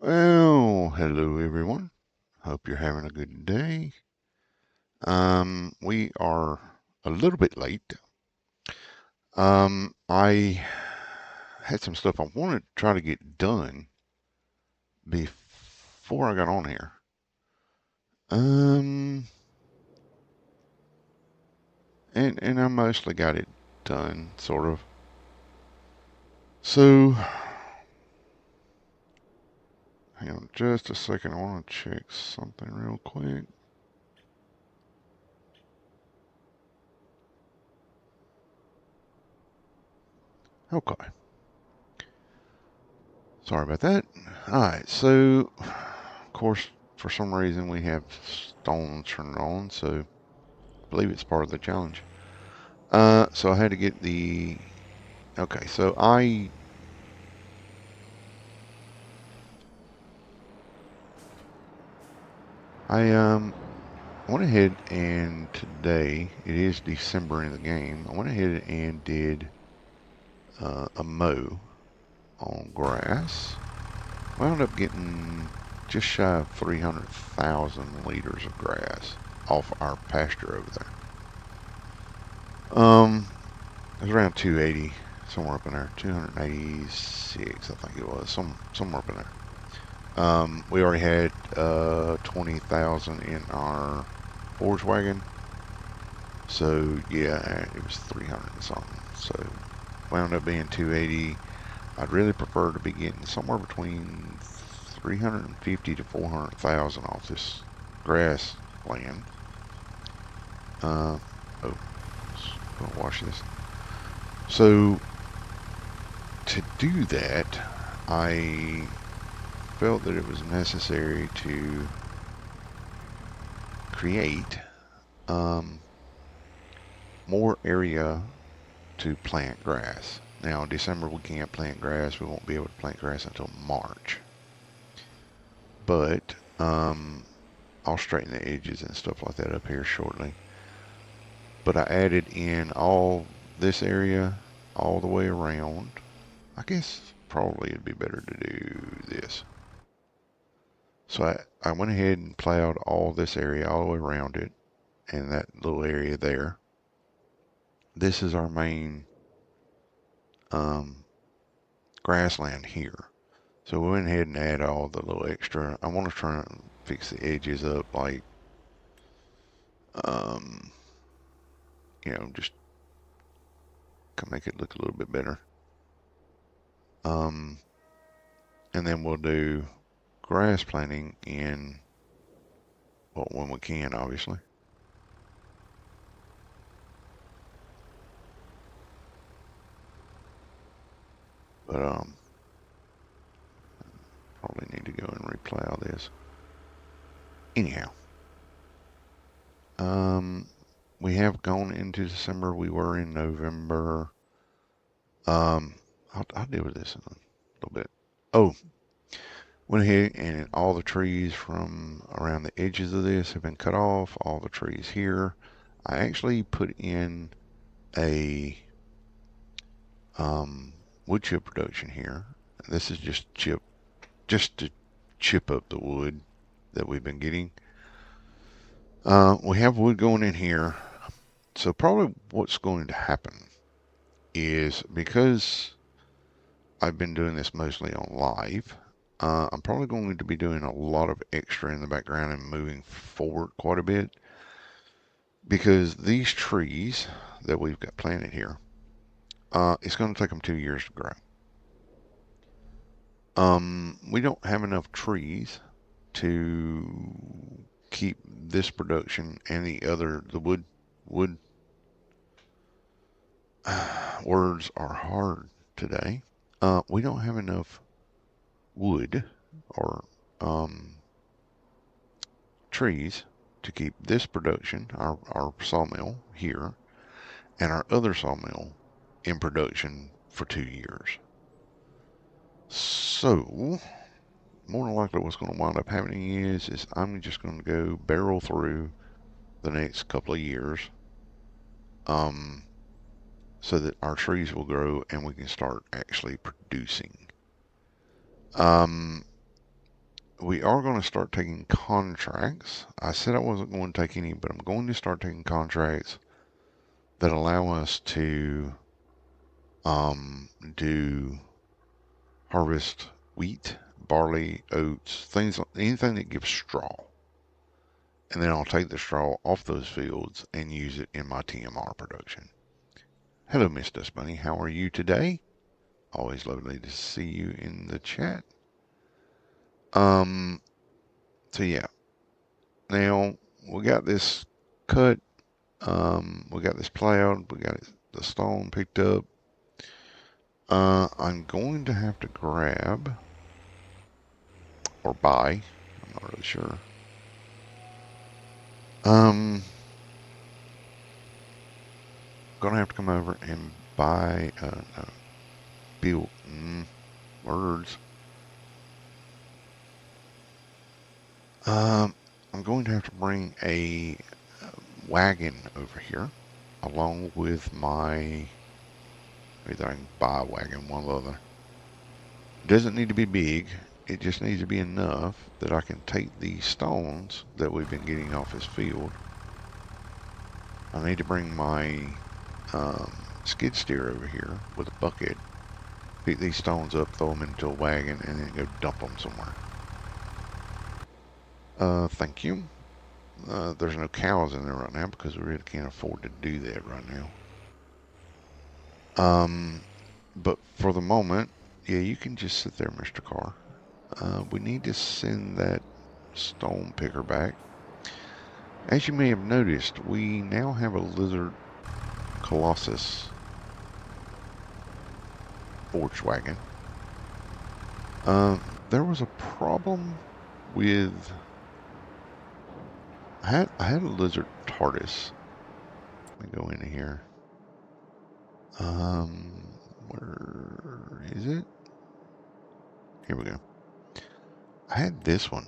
Well, hello everyone. Hope you're having a good day. We are a little bit late. I had some stuff I wanted to try to get done before I got on here. Um, and I mostly got it done, sort of. So, hang on just a second. I want to check something real quick. Okay. Sorry about that. All right. So, of course, for some reason we have stone turned on, so I believe it's part of the challenge. So I had to get the. Okay, so I went ahead and today it is December in the game. I went ahead and did a mow on grass. Wound up getting just shy of 300,000 liters of grass off our pasture over there. It was around 280, somewhere up in there, 286, I think it was, somewhere up in there. We already had 20,000 in our forage wagon, so yeah, it was 300 and something. So wound up being 280. I'd really prefer to be getting somewhere between 350 to 400,000 off this grass land. Oh, gonna wash this. So to do that, I felt that it was necessary to create um, more area to plant grass. Now, in December we can't plant grass. We won't be able to plant grass until March. But I'll straighten the edges and stuff like that up here shortly. But I added in all this area all the way around. I guess probably it'd be better to do this. So I went ahead and plowed all this area all the way around it and that little area there. This is our main um, grassland here. So we went ahead and add all the little extra. I want to try and fix the edges up like, um, just to make it look a little bit better. Um, and then we'll do grass planting in, well, when we can, obviously. But probably need to go and replow this. Anyhow, um, we have gone into December. We were in November. Um, I'll deal with this in a little bit. Oh, went ahead and all the trees from around the edges of this have been cut off. All the trees here. I actually put in a um, wood chip production here. This is just to chip up the wood that we've been getting. We have wood going in here. So probably what's going to happen is because I've been doing this mostly on live, I'm probably going to be doing a lot of extra in the background and moving forward quite a bit because these trees that we've got planted here, it's going to take them 2 years to grow. We don't have enough trees to keep this production and the wood words are hard today. We don't have enough wood or trees to keep this production, our sawmill here, and our other sawmill in production for 2 years. So, more than likely what's going to wind up happening is I'm just going to go barrel through the next couple of years um, so that our trees will grow and we can start actually producing. Um, we are going to start taking contracts. I said I wasn't going to take any, but I'm going to start taking contracts that allow us to do harvest wheat, barley, oats, things, anything that gives straw. And then I'll take the straw off those fields and use it in my TMR production. Hello, Miss Dust Bunny. How are you today? Always lovely to see you in the chat. So yeah. Now we got this cut. We got this plowed. We got the stone picked up. I'm going to have to grab or buy. I'm not really sure. Gonna have to come over and buy. No, build. Words. I'm going to have to bring a wagon over here, along with my. Either I can buy a wagon, one or the other. It doesn't need to be big. It just needs to be enough that I can take these stones that we've been getting off this field. I need to bring my skid steer over here with a bucket, pick these stones up, throw them into a wagon, and then go dump them somewhere. Thank you. There's no cows in there right now because we really can't afford to do that right now. But for the moment, yeah, you can just sit there, Mr. Carr. We need to send that stone picker back. As you may have noticed, we now have a lizard colossus forge wagon. There was a problem with. I had a lizard TARDIS. Let me go into here. Where is it? Here we go. I had this one.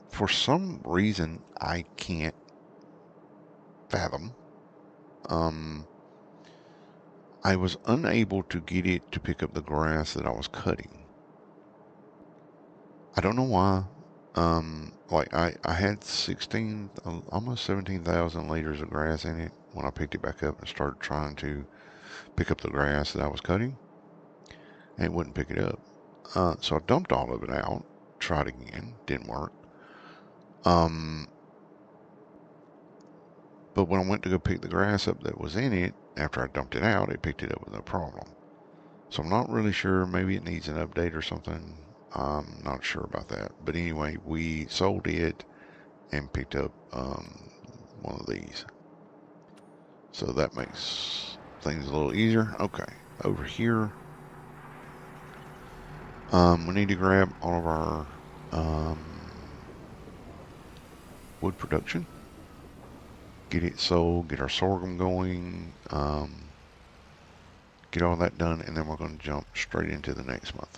For some reason I can't fathom. I was unable to get it to pick up the grass that I was cutting. I don't know why. Like I had 16, almost 17,000 liters of grass in it when I picked it back up and started trying to pick up the grass that I was cutting, and it wouldn't pick it up. So I dumped all of it out, tried again, didn't work. But when I went to go pick the grass up that was in it, after I dumped it out, it picked it up with no problem. So I'm not really sure. Maybe it needs an update or something. I'm not sure about that. But anyway, we sold it and picked up one of these. So that makes things a little easier. Okay, over here, we need to grab all of our wood production, get it sold, get our sorghum going, get all that done, and then we're going to jump straight into the next month.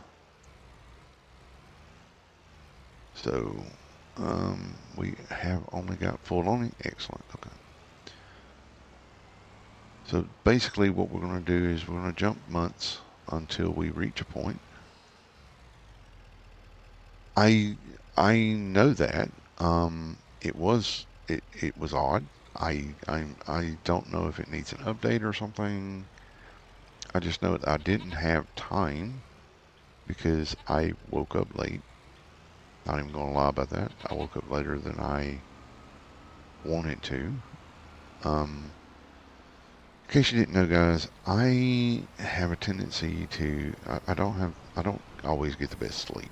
So we have only got full on it. Excellent. Okay. So basically what we're going to do is we're going to jump months until we reach a point. I know that it was odd. I don't know if it needs an update or something. I just know that I didn't have time because I woke up late. Not even going to lie about that. I woke up later than I wanted to. In case you didn't know, guys, I have a tendency to I don't always get the best sleep.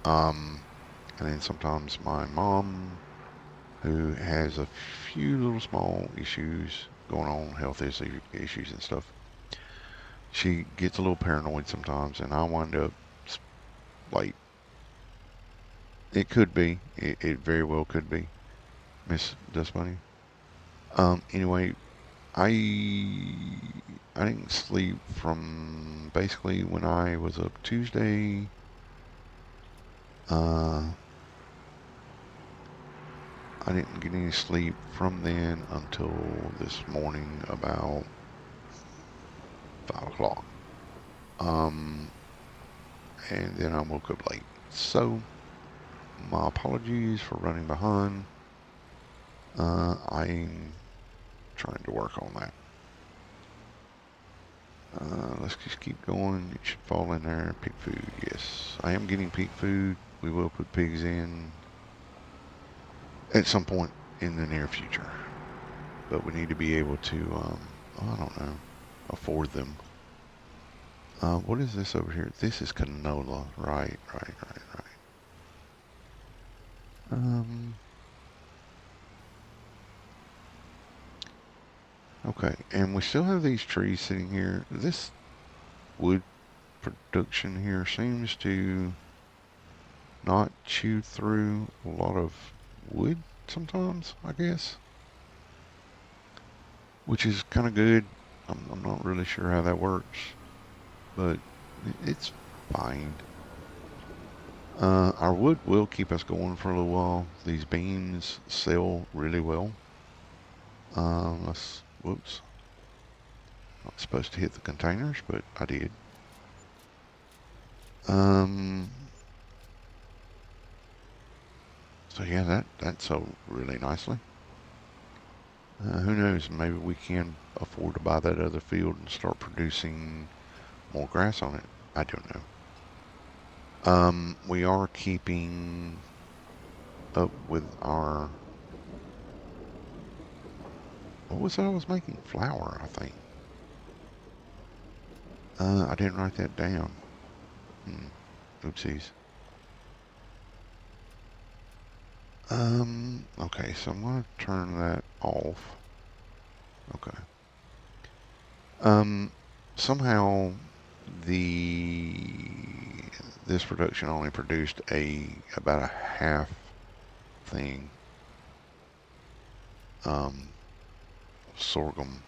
And then sometimes my mom, who has a few little small issues going on, health issues and stuff, she gets a little paranoid sometimes, and I wind up like, it could be, it very well could be, Miss Dust Bunny. Anyway, I didn't sleep from basically when I was up Tuesday. I didn't get any sleep from then until this morning about 5 o'clock. And then I woke up late. So My apologies for running behind. I'm trying to work on that. Let's just keep going. It should fall in there. Pig food, yes. I am getting pig food. We will put pigs in at some point in the near future. But we need to be able to, I don't know, afford them. What is this over here? This is canola. Right. Okay, and we still have these trees sitting here. This wood production here seems to not chew through a lot of wood sometimes, I guess. Which is kind of good. I'm not really sure how that works, but it's fine. Our wood will keep us going for a little while. These beams sell really well. Whoops. Not supposed to hit the containers, but I did. So yeah, that sold really nicely. Who knows, maybe we can afford to buy that other field and start producing more grass on it. I don't know. We are keeping up with our, what was that I was making? Flour, I think. I didn't write that down. Oopsies. Okay, so I'm gonna turn that off. Okay. Somehow this production only produced about a half thing. Sorghum.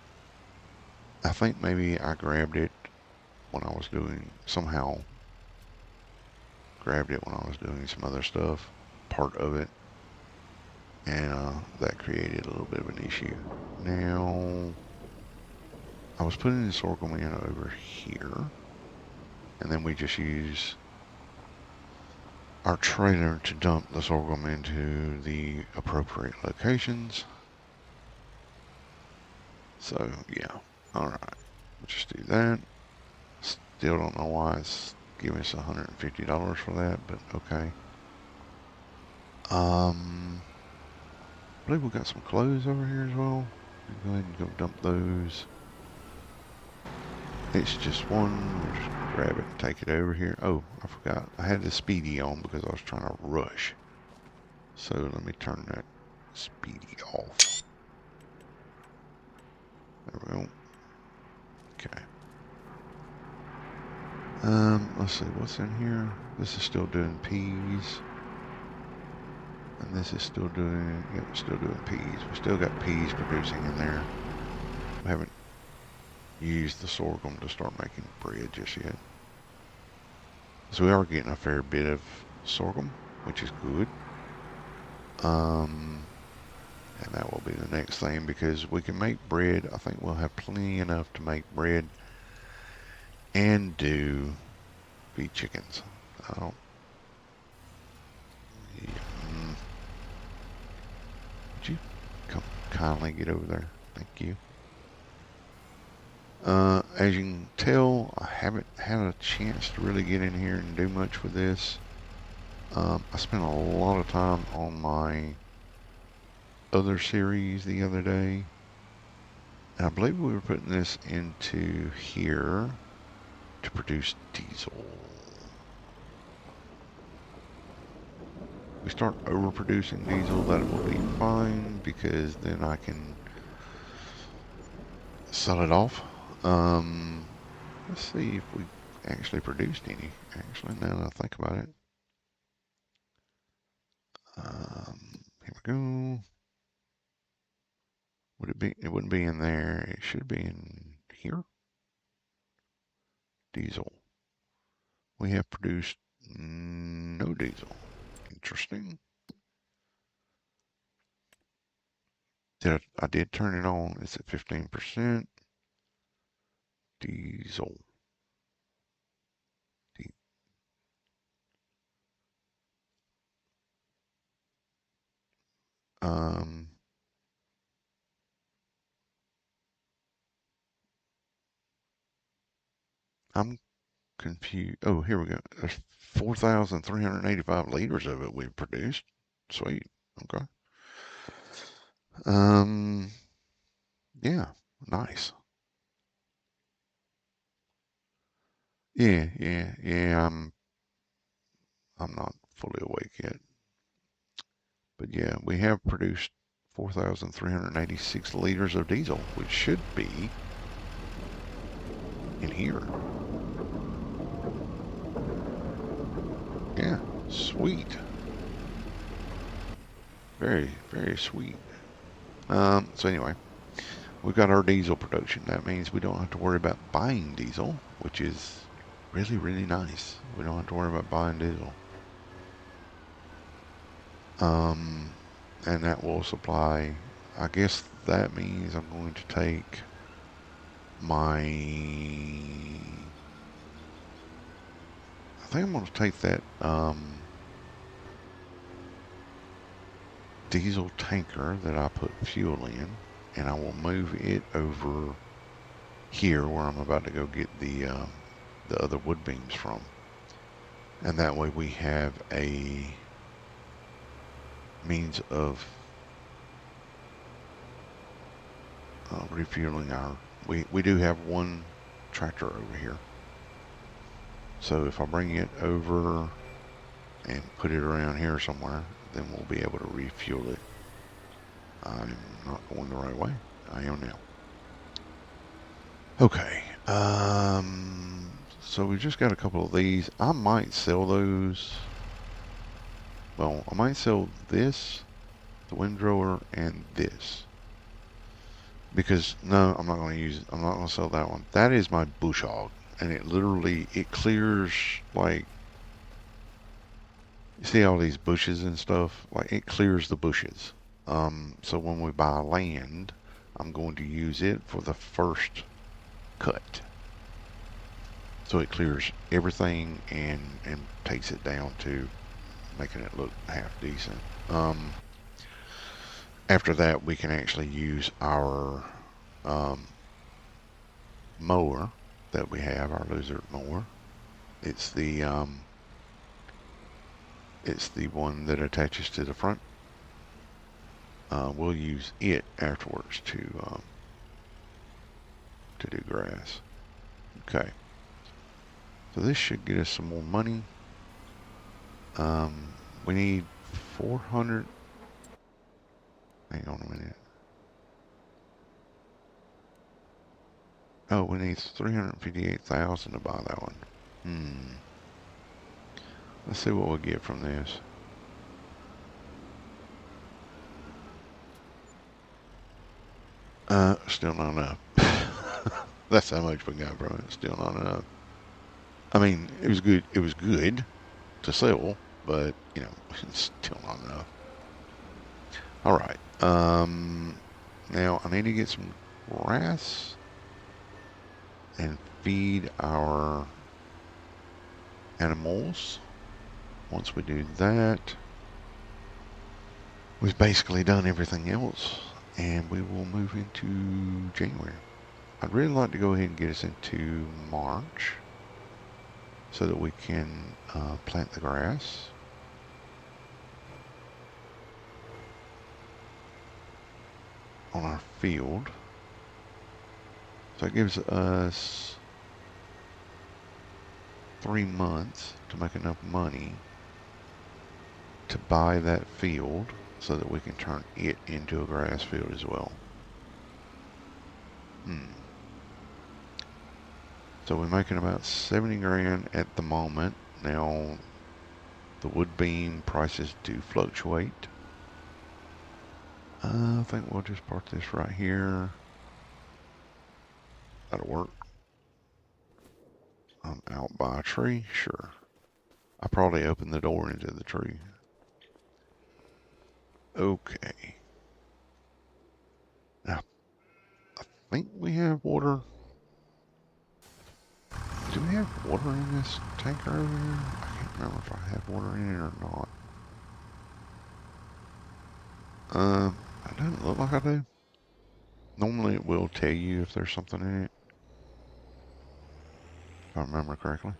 I think maybe I grabbed it when I was somehow grabbed it when I was doing some other stuff, part of it, and that created a little bit of an issue. Now, I was putting the sorghum in over here, and then we just use our trailer to dump the sorghum into the appropriate locations. So, yeah. Alright. We'll just do that. Still don't know why it's giving us $150 for that, but okay. I believe we got some clothes over here as well. Go ahead and go dump those. It's just one. We'll just grab it and take it over here. Oh, I forgot. I had the speedy on because I was trying to rush. So let me turn that speedy off. There we go. Okay. Let's see what's in here. This is still doing peas. And this is still doing, yep, still doing peas. We still got peas producing in there. We haven't used the sorghum to start making bread just yet. So we are getting a fair bit of sorghum, which is good. And that will be the next thing because we can make bread. I think we'll have plenty enough to make bread and feed chickens. I don't. Yeah, would you come kindly get over there? Thank you. As you can tell, I haven't had a chance to really get in here and do much with this. I spent a lot of time on my other series the other day. And I believe we were putting this into here to produce diesel. If we start overproducing diesel, that will be fine because then I can sell it off. Let's see if we actually produced any. Actually, now that I think about it. Here we go. Would it be? It wouldn't be in there. It should be in here. Diesel. We have produced no diesel. Interesting. I did turn it on. It's at 15%. Diesel. I'm confused. Oh, here we go. There's 4,385 liters of it we've produced. Sweet. Okay. Um, yeah, nice. Yeah. I'm not fully awake yet, but yeah, we have produced 4,386 liters of diesel, which should be in here. Yeah, sweet. Very, very sweet. So anyway, we've got our diesel production. That means we don't have to worry about buying diesel, which is really, really nice. We don't have to worry about buying diesel. And that will supply, I guess that means I'm going to take my, I think I'm going to take that diesel tanker that I put fuel in, and I will move it over here where I'm about to go get the other wood beams from. And that way we have a means of refueling our, we do have one tractor over here. So if I bring it over and put it around here somewhere, then we'll be able to refuel it. I'm not going the right way. I am now. Okay. So we just got a couple of these. I might sell those. Well, I might sell this, the windrower, and this. Because, no, I'm not going to use it. I'm not going to sell that one. That is my bush hog. And it literally, it clears, like, you see all these bushes and stuff? Like, it clears the bushes. So when we buy land, I'm going to use it for the first cut. So it clears everything and takes it down to making it look half decent. After that, we can actually use our mower that we have, our lizard mower. It's the one that attaches to the front. We'll use it afterwards to do grass. Okay. So this should get us some more money. We need 400. Hang on a minute. Oh, we need 358,000 to buy that one. Let's see what we get from this. Still not enough. That's how much we got from it. Still not enough. I mean, it was good. It was good to sell, but you know, it's still not enough. All right. Now I need to get some grass and feed our animals. Once we do that, we've basically done everything else, and we will move into January. I'd really like to go ahead and get us into March so that we can plant the grass. On our field. So it gives us 3 months to make enough money to buy that field so that we can turn it into a grass field as well. So we're making about 70 grand at the moment. Now the wood beam prices do fluctuate. I think we'll just park this right here. That'll work. I'm out by a tree, sure. I probably opened the door into the tree. Okay. Now, I think we have water. Do we have water in this tanker over here? I can't remember if I have water in it or not. It doesn't look like I do. Normally it will tell you if there's something in it, if I remember correctly.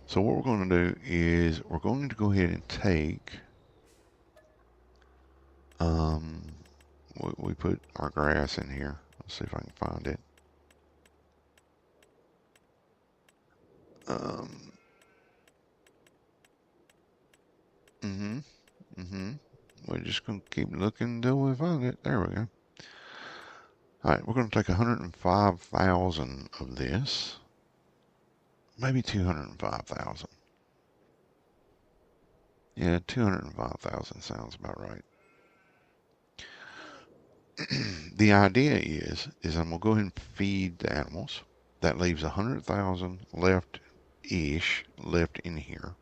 So what we're going to do is we're going to go ahead and take, we put our grass in here. Let's see if I can find it. We're just going to keep looking until we find it. There we go. All right, we're going to take 105,000 of this. Maybe 205,000. Yeah, 205,000 sounds about right. The idea is I'm going to go ahead and feed the animals. That leaves 100,000 left-ish left in here.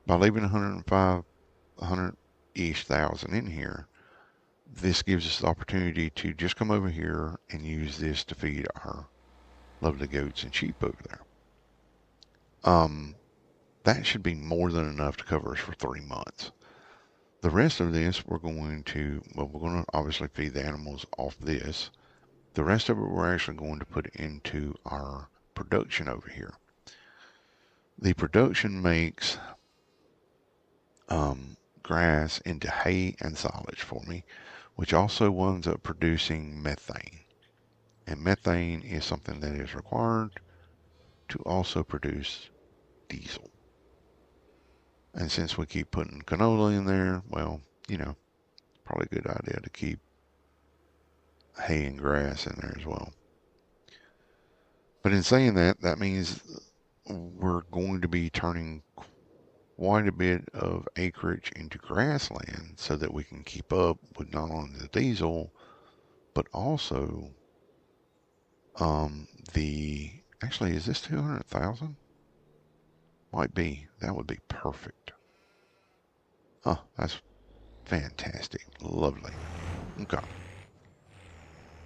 By leaving 100-ish thousand in here, this gives us the opportunity to just come over here and use this to feed our lovely goats and sheep over there. That should be more than enough to cover us for 3 months. The rest of this we're going to obviously feed the animals off this. The rest of it we're actually going to put into our production over here. The production makes grass into hay and silage for me, which also winds up producing methane. And methane is something that is required to also produce diesel. And since we keep putting canola in there, well, you know, probably a good idea to keep hay and grass in there as well. But in saying that, that means we're going to be turning quite a bit of acreage into grassland so that we can keep up with not only the diesel, but also actually, is this 200,000? Might be. That would be perfect. Oh, that's fantastic. Lovely. Okay.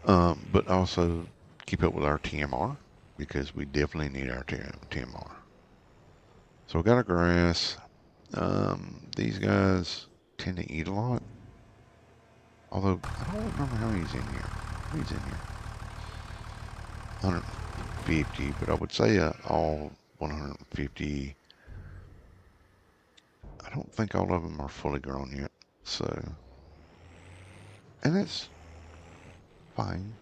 But also keep up with our TMR because we definitely need our TMR. So we got our grass. These guys tend to eat a lot. Although, I don't remember how he's in here. He's in here. 150, but I would say all 150. I don't think all of them are fully grown yet. So, and that's fine.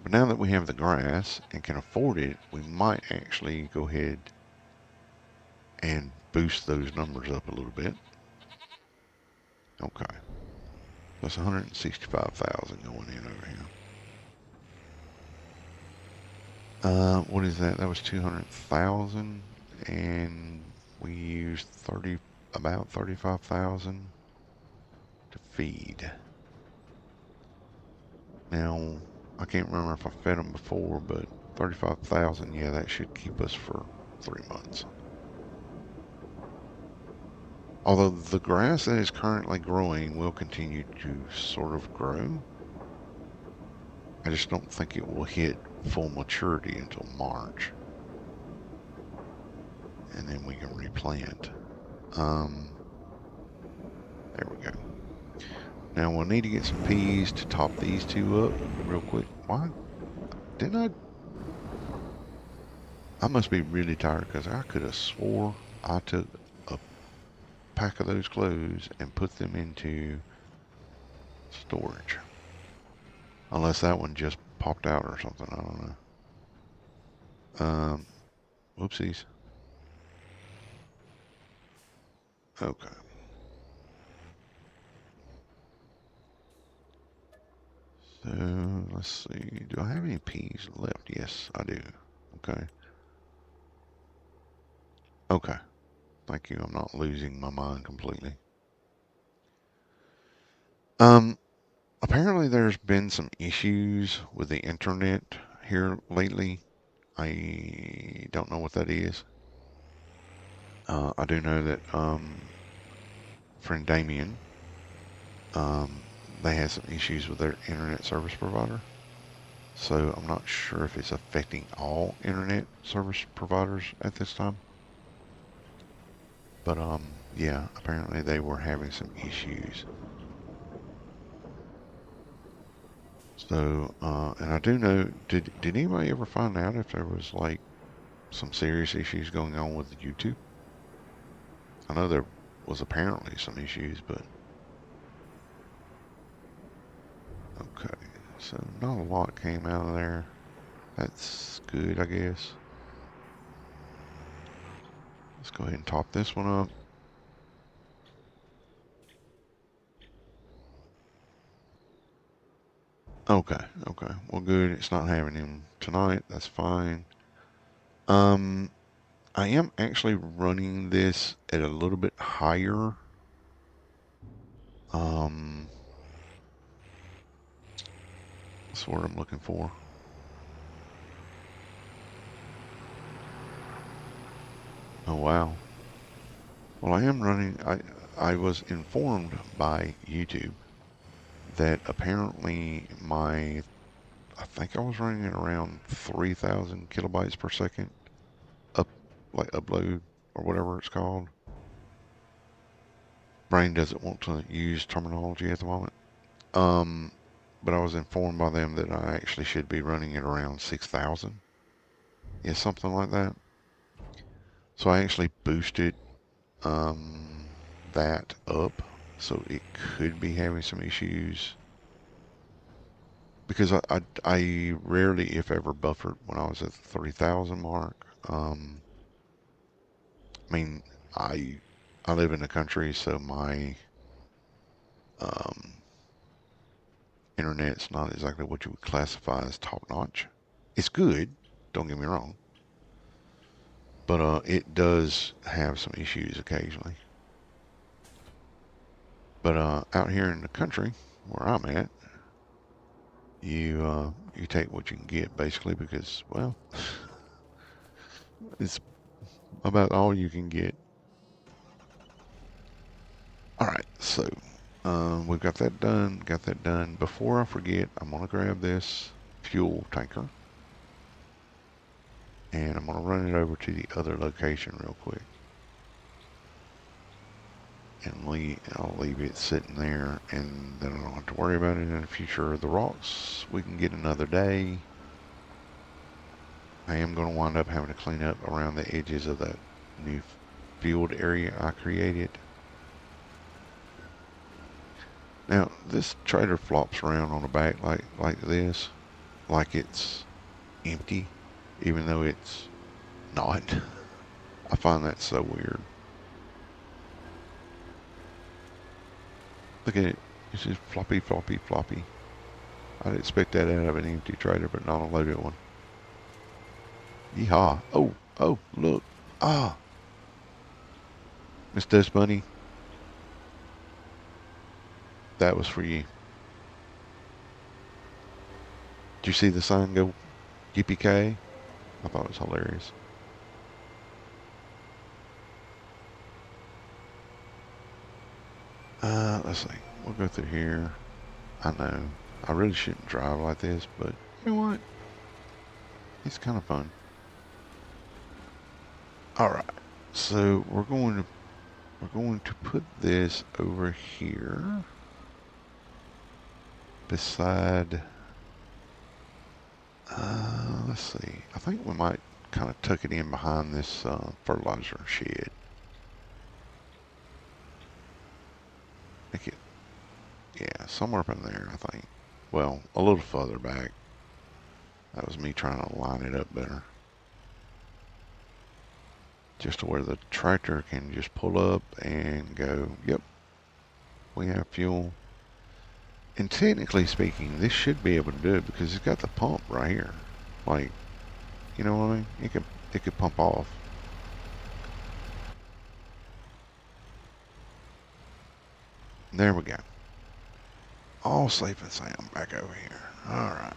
But now that we have the grass and can afford it, we might actually go ahead and boost those numbers up a little bit. Okay. That's 165,000 going in over here. What is that? That was 200,000 and we used about 35,000 to feed. Now, I can't remember if I fed them before, but 35,000, yeah, that should keep us for 3 months. Although the grass that is currently growing will continue to sort of grow. I just don't think it will hit full maturity until March. And then we can replant. There we go. Now we'll need to get some peas to top these two up real quick. Why didn't I must be really tired because I could have swore I took a pack of those clothes and put them into storage. Unless that one just popped out or something, I don't know. Whoopsies. Okay. So, let's see. Do I have any peas left? Yes, I do. Okay. Okay. Thank you. I'm not losing my mind completely. Apparently there's been some issues with the internet here lately. I don't know what that is. I do know that friend Damien, they had some issues with their internet service provider. So I'm not sure if it's affecting all internet service providers at this time. But yeah, apparently they were having some issues. So, and I do know, did anybody ever find out if there was like some serious issues going on with YouTube? I know there was apparently some issues, but okay. So not a lot came out of there. That's good, I guess. Let's go ahead and top this one up. Okay, okay. Well, good. It's not having him tonight. That's fine. Um, I am actually running this at a little bit higher. Um, that's what I'm looking for. Oh, wow. Well, I am running. I was informed by YouTube that apparently I think I was running at around 3,000 kilobytes per second up, like upload or whatever it's called. Brain doesn't want to use terminology at the moment. Um, but I was informed by them that I actually should be running at around 6,000. Yeah, something like that. So I actually boosted um, that up, so it could be having some issues because I rarely, if ever, buffered when I was at the 3,000 mark. I mean, I I live in the country, so my um, internet's not exactly what you would classify as top notch. It's good, don't get me wrong, but it does have some issues occasionally. But out here in the country, where I'm at, you take what you can get basically because well, it's about all you can get. All right, so we've got that done. Got that done. Before I forget, I'm gonna grab this fuel tanker and I'm gonna run it over to the other location real quick. And I'll leave it sitting there, and then I don't have to worry about it in the future. The rocks we can get another day. I am going to wind up having to clean up around the edges of that new field area I created. Now this trailer flops around on the back like this, like it's empty, even though it's not. I find that so weird. Look at it. It's just floppy, floppy, floppy. I'd expect that out of an empty trailer, but not a loaded one. Yeehaw. Oh, oh, look. Ah, Miss Dust Bunny, that was for you. Did you see the sign go yippee-ki-yay? I thought it was hilarious. Let's see. We'll go through here. I know. I really shouldn't drive like this, but you know what? It's kind of fun. All right. So we're going to put this over here beside. Let's see. I think we might kind of tuck it in behind this fertilizer shed. Make it, yeah, somewhere up in there, I think. Well, a little further back. That was me trying to line it up better. Just to where the tractor can just pull up and go, yep, we have fuel. And technically speaking, this should be able to do it because it's got the pump right here. Like, you know what I mean? It could pump off. There we go. All safe and sound back over here. All right.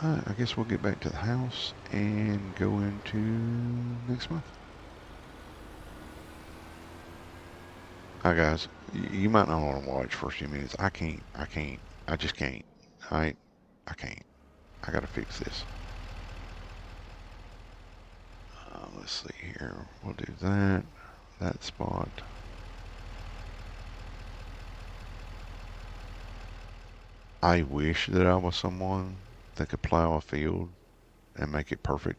I guess we'll get back to the house and go into next month. Hi guys, you might not want to watch for a few minutes. I can't. I just can't. I can't. I gotta fix this. let's see here. We'll do that spot. I wish that I was someone that could plow a field and make it perfect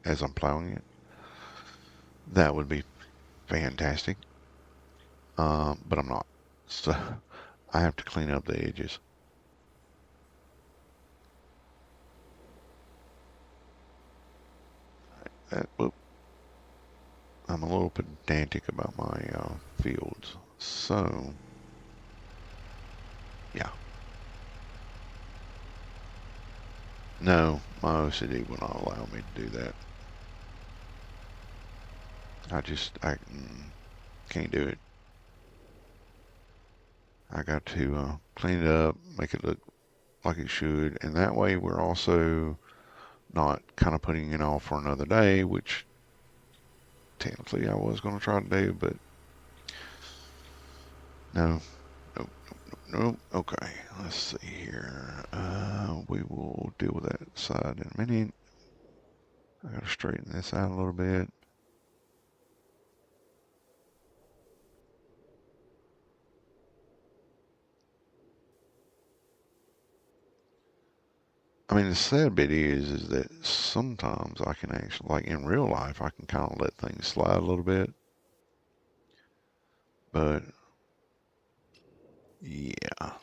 as I'm plowing it. That would be fantastic. But I'm not. So I have to clean up the edges. Whoop. I'm a little pedantic about my fields. So, yeah. No, my OCD will not allow me to do that. I can't do it. I got to clean it up, make it look like it should, and that way we're also not kind of putting it off for another day, which technically I was going to try to do, but no, nope, nope, nope. Okay, let's see here. We will deal with that side in a minute. I got to straighten this out a little bit. I mean, the sad bit is that sometimes I can actually, like in real life, I can kind of let things slide a little bit. But, yeah.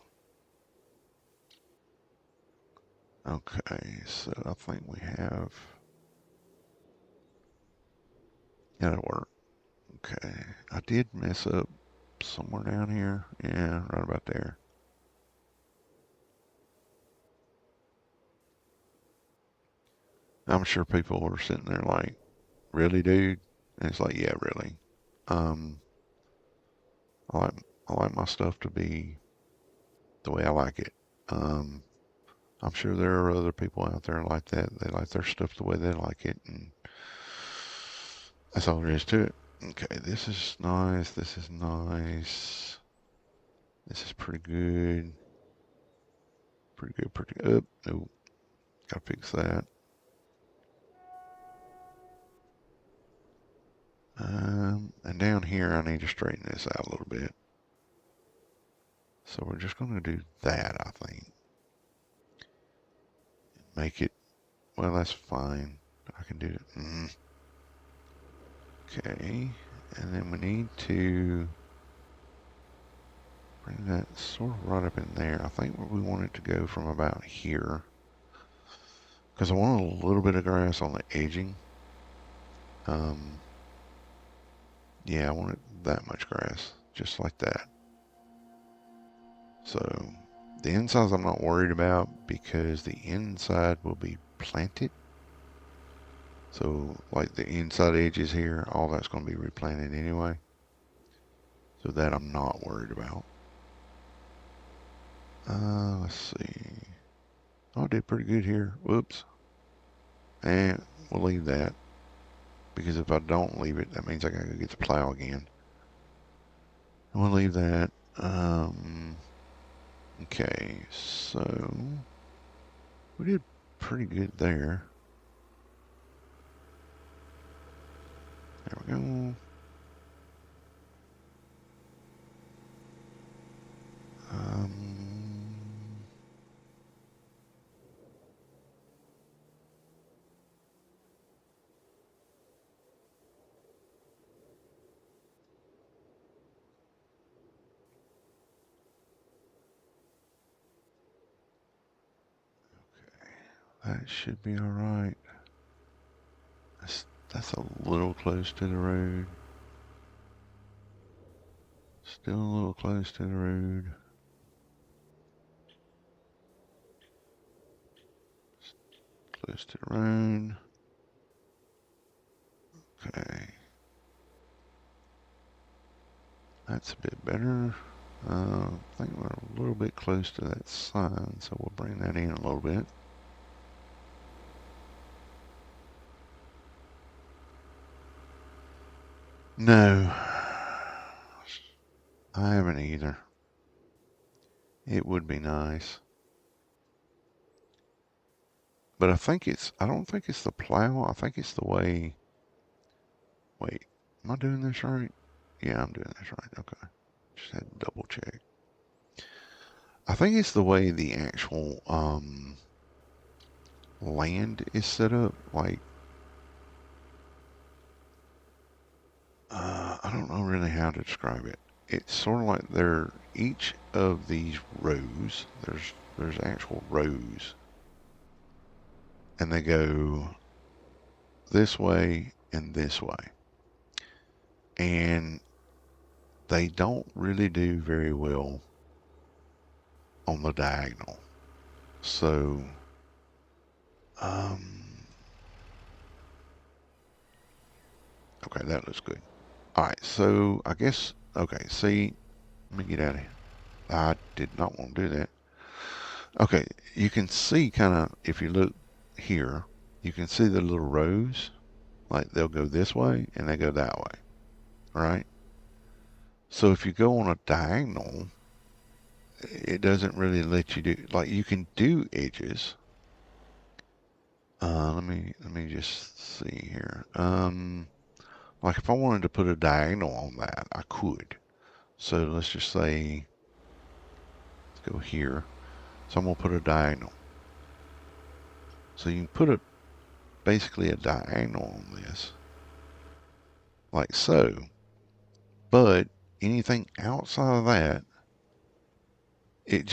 Okay, so I think we have, yeah, that'll work. Okay, I did mess up somewhere down here. Yeah, right about there. I'm sure people were sitting there like, really, dude? And it's like, yeah, really. Um, I like I like my stuff to be the way I like it. Um, I'm sure there are other people out there like that. They like their stuff the way they like it, and that's all there is to it. Okay, this is nice. This is nice. This is pretty good. Pretty good. Pretty good. Oh, nope. Gotta fix that. And down here, I need to straighten this out a little bit. So we're just going to do that, I think. Make it, well, that's fine. I can do it. Okay. And then we need to bring that sort of right up in there. I think we want it to go from about here. Because I want a little bit of grass on the edging. Yeah, I want it that much grass. Just like that. So the insides I'm not worried about because the inside will be planted. So like the inside edges here, all that's going to be replanted anyway. So that I'm not worried about. Let's see. Oh, I did pretty good here. Whoops. And we'll leave that. Because if I don't leave it, that means I gotta go get the plow again. And we'll leave that. Okay, so we did pretty good there. There we go. That should be alright. That's a little close to the road. Still a little close to the road. Close to the road. Okay. That's a bit better. I think we're a little bit close to that sign, so we'll bring that in a little bit. No, I haven't either. It would be nice. But I don't think it's the plow. I think it's the way Wait, am I doing this right? Yeah, I'm doing this right. Okay. Just had to double check. I think it's the way the actual land is set up. Like, I don't know really how to describe it. It's sort of like they're each of these rows. There's actual rows, and they go this way and this way, and they don't really do very well on the diagonal. So, okay, that looks good. All right, so I guess, okay, see, let me get out of here. I did not want to do that. Okay, you can see kind of, if you look here, you can see the little rows, like they'll go this way and they go that way, right? So if you go on a diagonal, it doesn't really let you do, like you can do edges. Let me just see here. Like if I wanted to put a diagonal on that, I could. So let's just say, let's go here. So I'm gonna put a diagonal. So you can put basically a diagonal on this, like so. But anything outside of that, it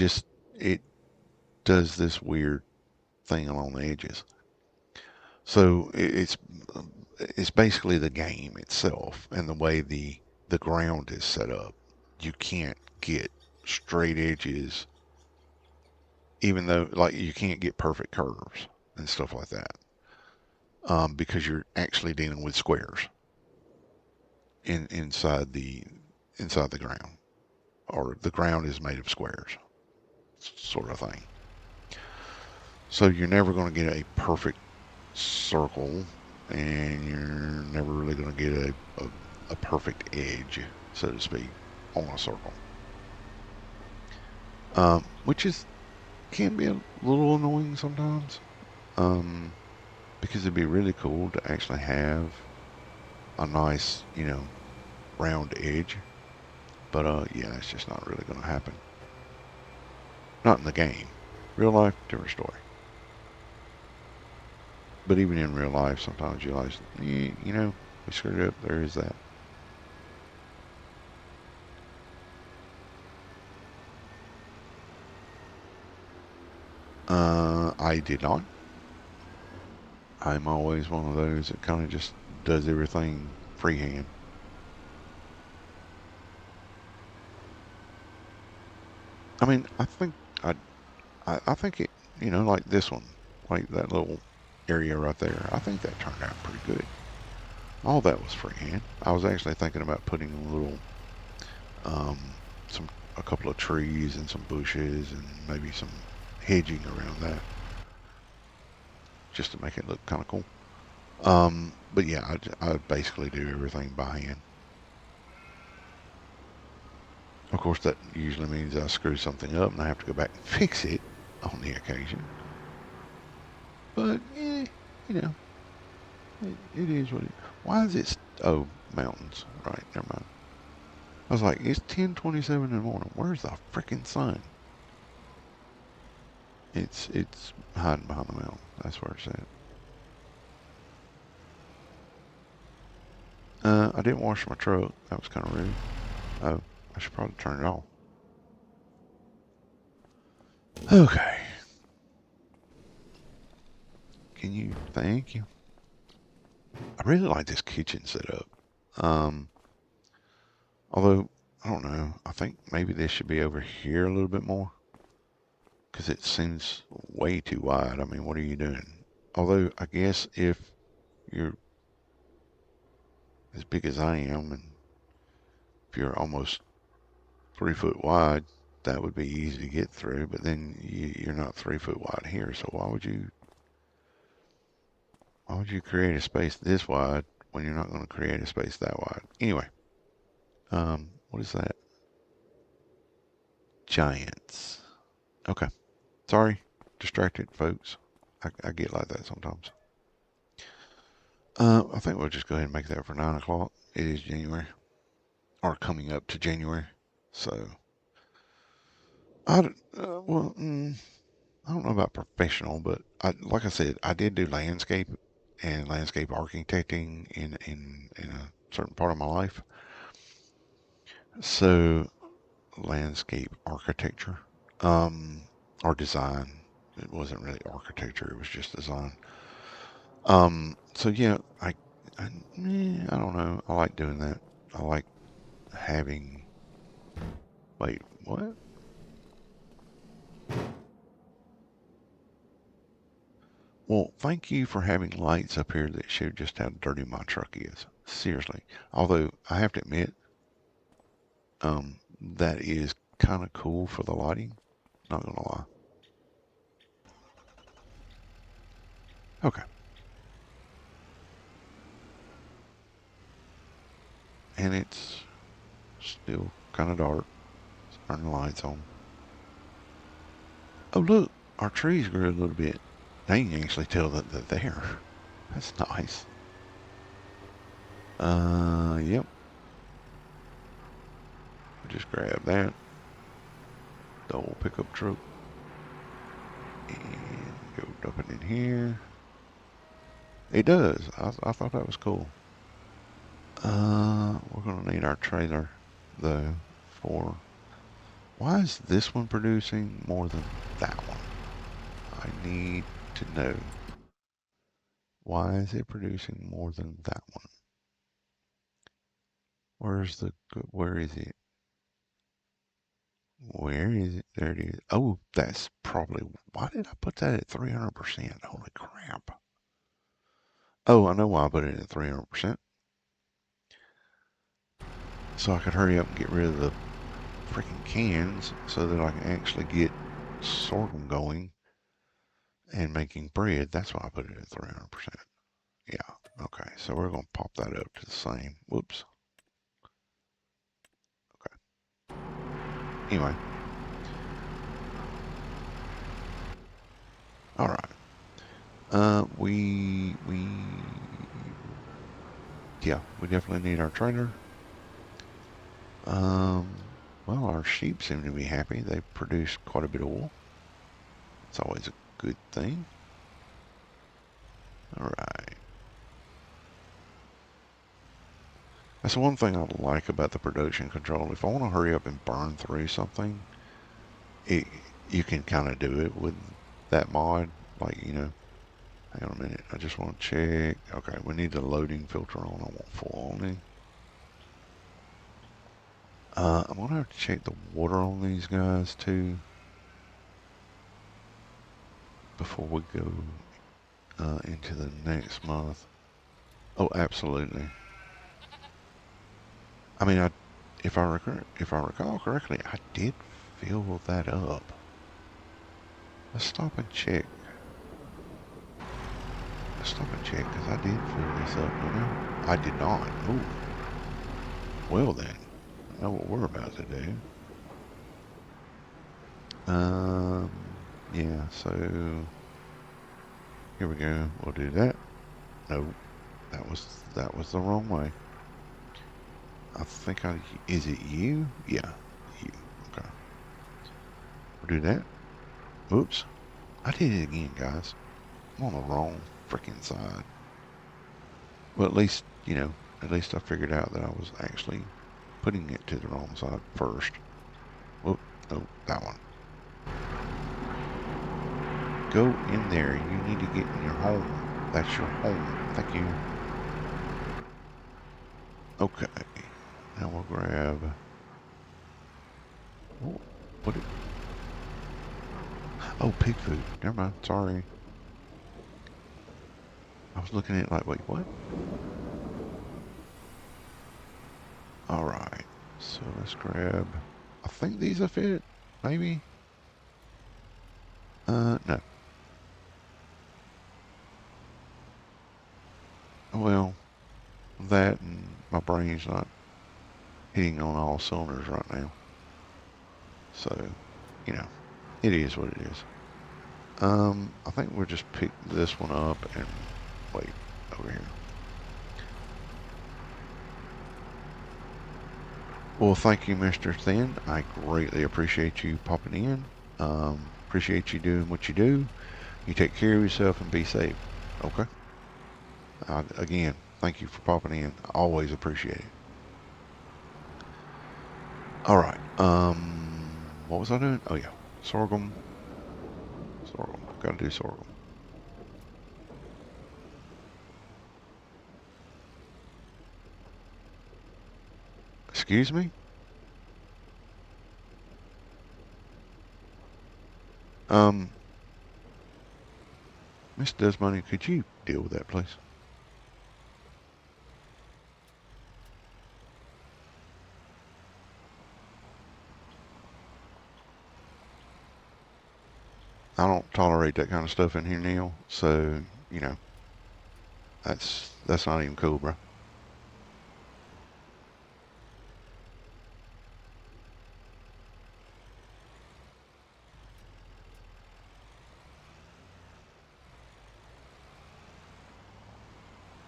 does this weird thing along the edges. So it's basically the game itself and the way the ground is set up. You can't get straight edges, even though like you can't get perfect curves and stuff like that, because you're actually dealing with squares inside the ground, or the ground is made of squares, sort of thing. So you're never going to get a perfect circle, and you're never really going to get a perfect edge, so to speak, on a circle. Which can be a little annoying sometimes, because it'd be really cool to actually have a nice, round edge. But yeah, it's just not really going to happen. Not in the game. Real life, different story. But even in real life, sometimes you realize, we screwed up. There is that. I did not. I'm always one of those that kind of just does everything freehand. I mean, I think it, like this one, like that little area right there. I think that turned out pretty good. All that was freehand. I was actually thinking about putting a little, um, a couple of trees and some bushes and maybe some hedging around that, just to make it look kind of cool. But yeah, I basically do everything by hand. Of course, that usually means I screw something up and I have to go back and fix it on the occasion. But, you know, it is what it is. Why is it? Oh, mountains. Right, never mind. I was like, it's 10:27 in the morning. Where's the freaking sun? It's hiding behind the mountain. That's where it's at. I didn't wash my truck. That was kind of rude. Oh, I should probably turn it off. Okay. Can you? Thank you. I really like this kitchen setup. Um, Although, I don't know. I think maybe this should be over here a little bit more, because it seems way too wide. I mean, what are you doing? Although, I guess if you're as big as I am, and if you're almost 3 foot wide, that would be easy to get through. But then you're not 3 foot wide here, so why would you create a space this wide when you're not going to create a space that wide? Anyway, what is that? Giants. Okay. Sorry. Distracted, folks. I get like that sometimes. I think we'll just go ahead and make that for 9 o'clock. It is January, or coming up to January. So, well, I don't know about professional, but like I said, I did do landscape and landscape architecting in a certain part of my life. So, landscape architecture, um, or design. It wasn't really architecture; it was just design. So yeah, I don't know. I like doing that. I like having. Wait, what? Well, thank you for having lights up here that show just how dirty my truck is. Seriously. Although I have to admit, that is kind of cool for the lighting. Not gonna lie. Okay. And it's still kind of dark. Let's turn the lights on. Oh, look, our trees grew a little bit. Now you can actually tell that they're there. That's nice. Yep. Just grab that. The old pickup truck. And go dump it in here. It does. I thought that was cool. We're gonna need our trailer, though, for... Why is this one producing more than that one? I need to know. Why is it producing more than that one? Where is it? Where is it? There it is. Oh, that's probably... Why did I put that at 300%? Holy crap. Oh, I know why I put it at 300%. So I could hurry up and get rid of the freaking cans so that I can actually get sorghum going and making bread. That's why I put it at 300%. Yeah, okay. So we're going to pop that up to the same. Whoops. Okay. Anyway. All right. Yeah, we definitely need our trailer. Well, our sheep seem to be happy. They produce quite a bit of wool. It's always a good thing. All right. That's one thing I like about the production control. If I want to hurry up and burn through something, you can kind of do it with that mod. Like, hang on a minute. I just want to check. Okay, we need the loading filter on. I want full only. I'm going to have to check the water on these guys too before we go into the next month. Oh, absolutely. I mean, if I recall correctly, I did fill that up. Let's stop and check. Let's stop and check because I did fill this up, didn't I? I did not. Ooh. Well then, I know what we're about to do. Yeah, so here we go. We'll do that. Nope, that was the wrong way. I think is it you? Yeah, you. Okay. We'll do that. Oops. I did it again, guys. I'm on the wrong freaking side. Well, at least I figured out that I was actually putting it to the wrong side first. Whoop, no, that one. Go in there. You need to get in your home. That's your home. Thank you. Okay. Now we'll grab... Oh, what? Oh, pig food. Never mind. Sorry. I was looking at it like, wait, what? Alright. So let's grab... I think these will fit. Maybe? No. Well, that and my brain's not hitting on all cylinders right now. So, it is what it is. I think we'll just pick this one up and wait over here. Well, thank you, Mr. Thin. I greatly appreciate you popping in. Appreciate you doing what you do. You take care of yourself and be safe. Okay? Again, thank you for popping in. Always appreciate it. All right. What was I doing? Oh yeah, sorghum. Sorghum. Gotta do sorghum. Excuse me? Um, Miss Desmoney, could you deal with that, please? I don't tolerate that kind of stuff in here, Neil. So, you know, that's not even cool, bro.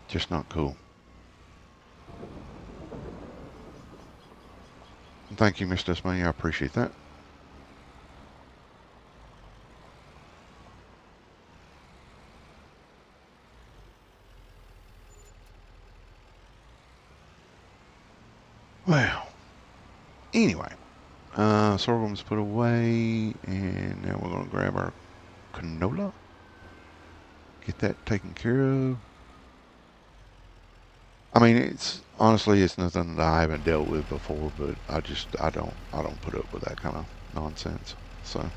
Just not cool. Thank you, Miss Desmoney. I appreciate that. Well, anyway, sorghum's put away, and now we're gonna grab our canola. Get that taken care of. I mean, it's honestly, it's nothing that I haven't dealt with before, but I don't put up with that kind of nonsense. So,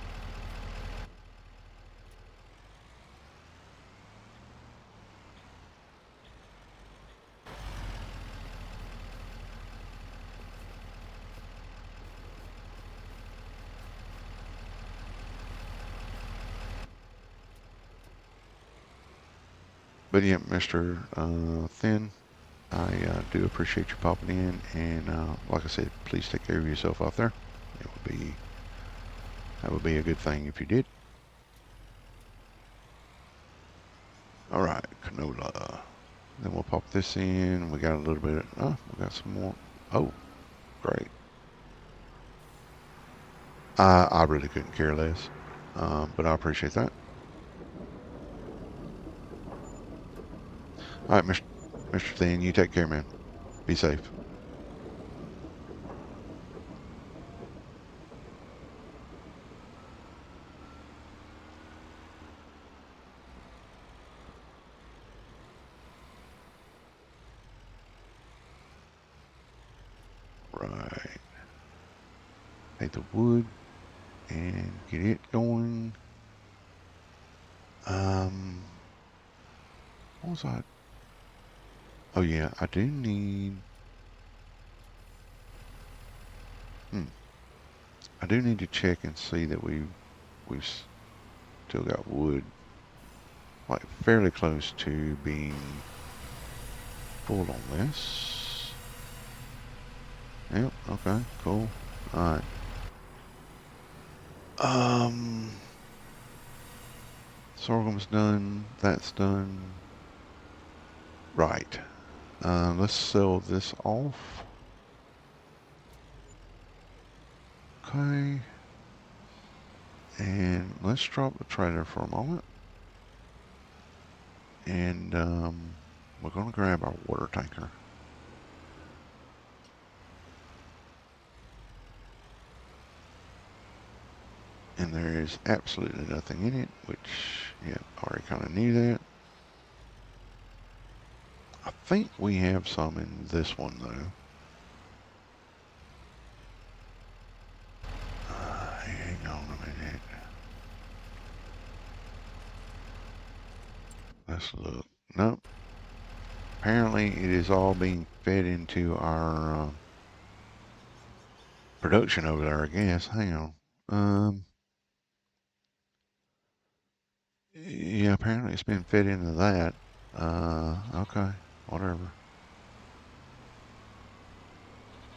but yeah, Mr. Thin, I do appreciate you popping in, and like I said, please take care of yourself out there. It would be that would be a good thing if you did. All right, canola. Then we'll pop this in. We got a little bit. Oh, we got some more. Oh, great. I really couldn't care less, but I appreciate that. All right, Mr. Thin, you take care, man. Be safe. Right. Take the wood and get it going. Um, what was I? Oh yeah, I do need. Hmm. I do need to check and see that we've still got wood, like fairly close to being full on this. Yep. Okay. Cool. All right. Um, sorghum's done. That's done. Right. Let's sell this off. Okay. And let's drop the trailer for a moment. And we're going to grab our water tanker. And there is absolutely nothing in it, which, yeah, I already kind of knew that. I think we have some in this one, though. Hang on a minute. Let's look. Nope. Apparently, it is all being fed into our production over there, I guess. Hang on. Yeah, apparently it's been fed into that. Okay, whatever.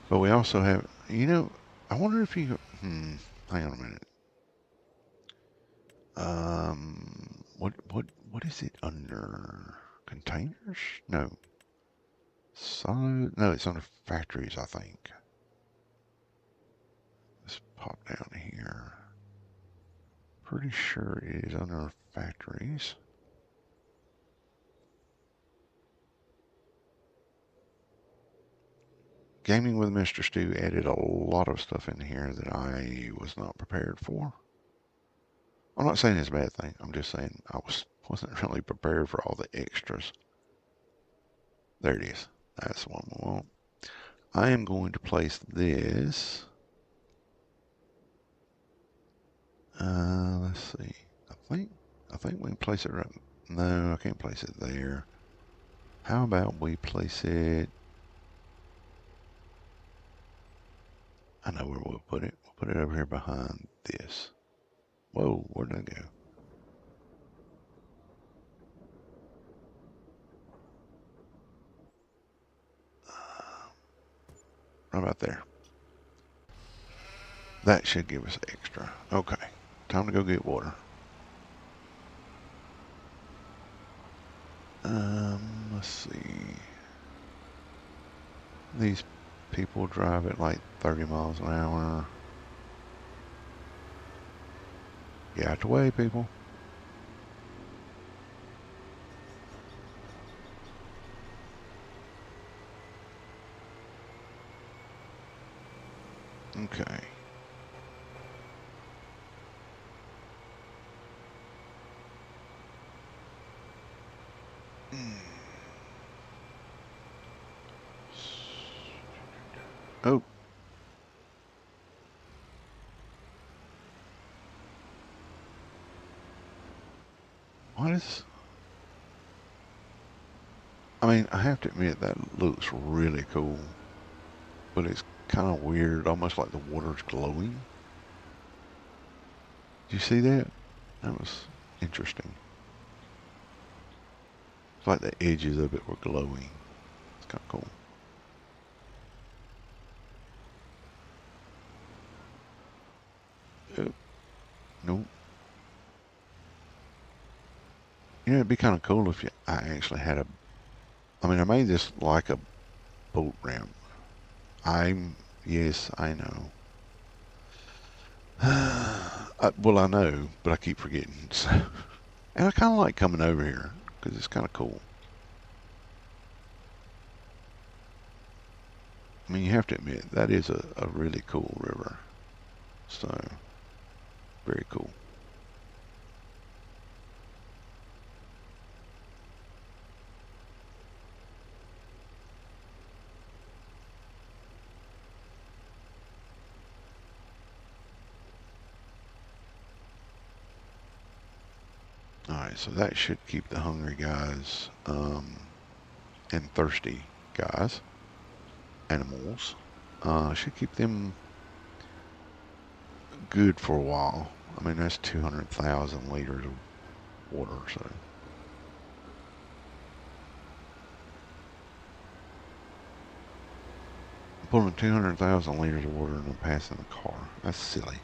But we also have, I wonder if you, hang on a minute. What is it under? Containers? No. Solid? No, it's under factories, I think. pop down here. Pretty sure it is under factories. Gaming with Mr. Stu added a lot of stuff in here that I was not prepared for. I'm not saying it's a bad thing. I'm just saying I wasn't really prepared for all the extras. There it is. That's the one we want. I am going to place this. Let's see. I think we can place it right. No, I can't place it there. How about we place it? I know where we'll put it. We'll put it over here behind this. Whoa, where'd that go? Right about there. That should give us extra. Okay, time to go get water. Let's see. These people drive at like 30 miles an hour. Get out the way, people. Okay. Oh. What is... I mean, I have to admit that looks really cool. But it's kind of weird, almost like the water's glowing. Did you see that? That was interesting. It's like the edges of it were glowing. It's kind of cool. Nope. You know, it'd be kind of cool if I actually had a... I mean, I made this like a boat ramp. Yes, I know. Well, I know, but I keep forgetting. So. And I kind of like coming over here because it's kind of cool. I mean, you have to admit, that is a really cool river. So, very cool. Alright, so that should keep the hungry guys and thirsty guys, animals, should keep them good for a while. I mean, that's 200,000 liters of water, so. I'm pulling 200,000 liters of water and I'm passing the car. That's silly.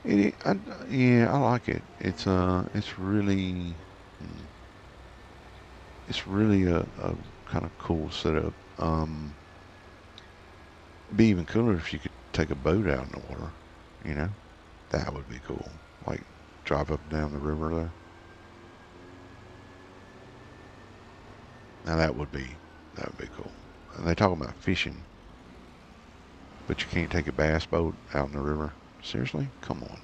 Yeah, I like it. It's really a kind of cool setup. Be even cooler if you could take a boat out in the water, you know? That would be cool. Like drive up and down the river there. Now that would be cool. And they talk about fishing, but you can't take a bass boat out in the river. Seriously? Come on.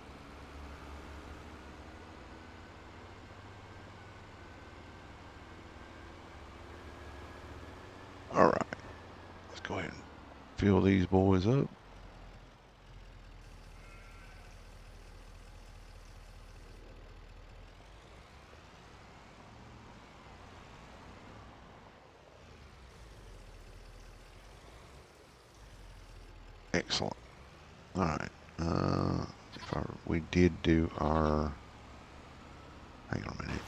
Alright. Let's go ahead and fill these boys up. Excellent. Alright. We did do our... Hang on a minute.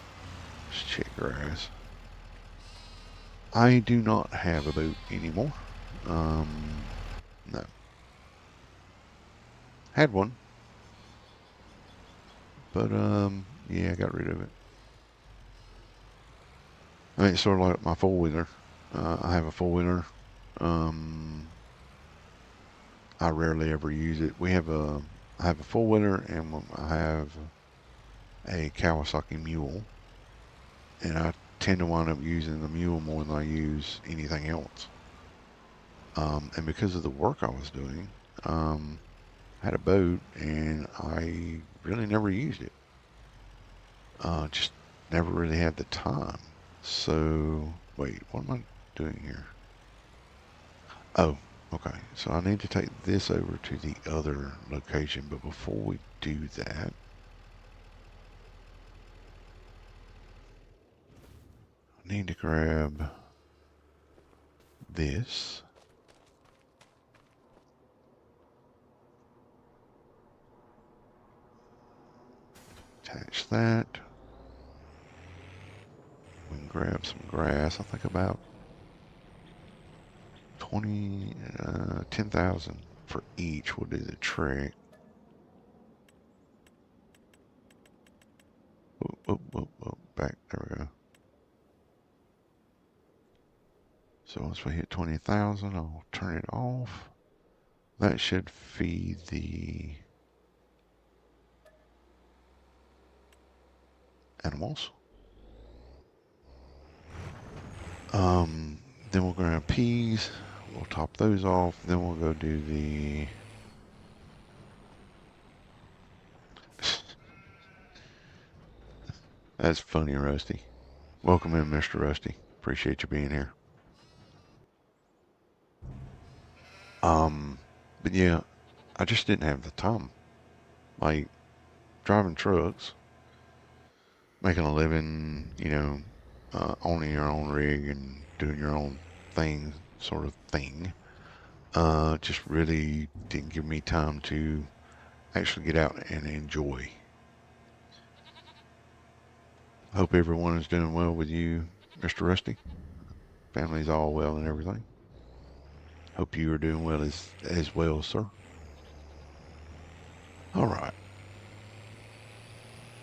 Let's check grass. I do not have a boat anymore. No. Had one. But, yeah, I got rid of it. I mean, it's sort of like my four-wheeler. I have a four-wheeler. I rarely ever use it. I have a four-wheeler and I have a Kawasaki Mule, and I tend to wind up using the Mule more than I use anything else. And because of the work I was doing, I had a boat and I really never used it. Just never really had the time. So, wait, what am I doing here? Oh, okay. So I need to take this over to the other location, but before we do that, I need to grab this. Attach that. We can grab some grass. I think about 10,000 for each will do the trick. Whoop, whoop, whoop, whoop. Back. There we go. So once we hit 20,000, I'll turn it off. That should feed the animals. Then we're going to have peas. We'll top those off. Then we'll go do the... That's funny, Rusty. Welcome in, Mr. Rusty. Appreciate you being here. But yeah, I just didn't have the time. Like, driving trucks, making a living, you know, owning your own rig and doing your own thing, sort of thing, just really didn't give me time to actually get out and enjoy. Hope everyone is doing well with you, Mr. Rusty. Family's all well and everything. Hope you are doing well as well, sir. All right.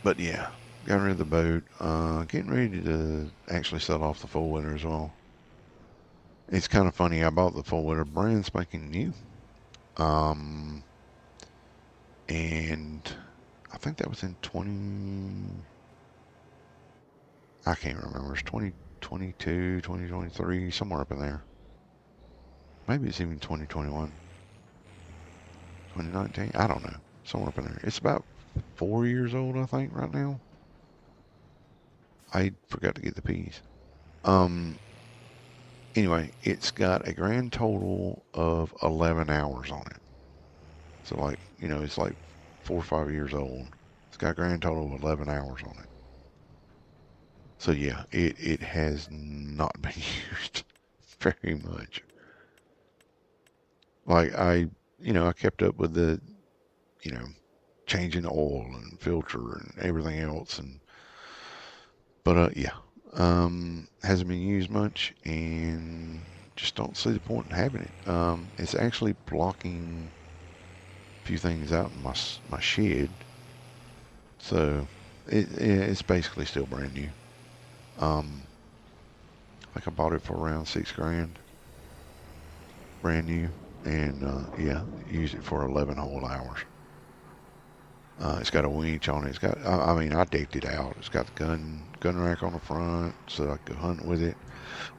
But yeah, got rid of the boat. Getting ready to actually sell off the four-wheeler as well. It's kind of funny. I bought the four-wheeler brand spanking new. And I think that was in 20... I can't remember. It's 2022, 2023, somewhere up in there. Maybe it's even 2021. 2019? I don't know. Somewhere up in there. It's about 4 years old, I think, right now. I forgot to get the peas. Anyway, it's got a grand total of 11 hours on it. So, like, you know, it's like 4 or 5 years old. It's got a grand total of 11 hours on it. So, yeah, it has not been used very much. Like, I kept up with the, changing the oil and filter and everything else. But, yeah, hasn't been used much and just don't see the point in having it. It's actually blocking a few things out in my shed. So it's basically still brand new. Like I bought it for around $6 grand, brand new, and yeah, used it for 11 whole hours. It's got a winch on it. It's got, I mean, I decked it out. It's got the gun rack on the front, so I could go hunting with it,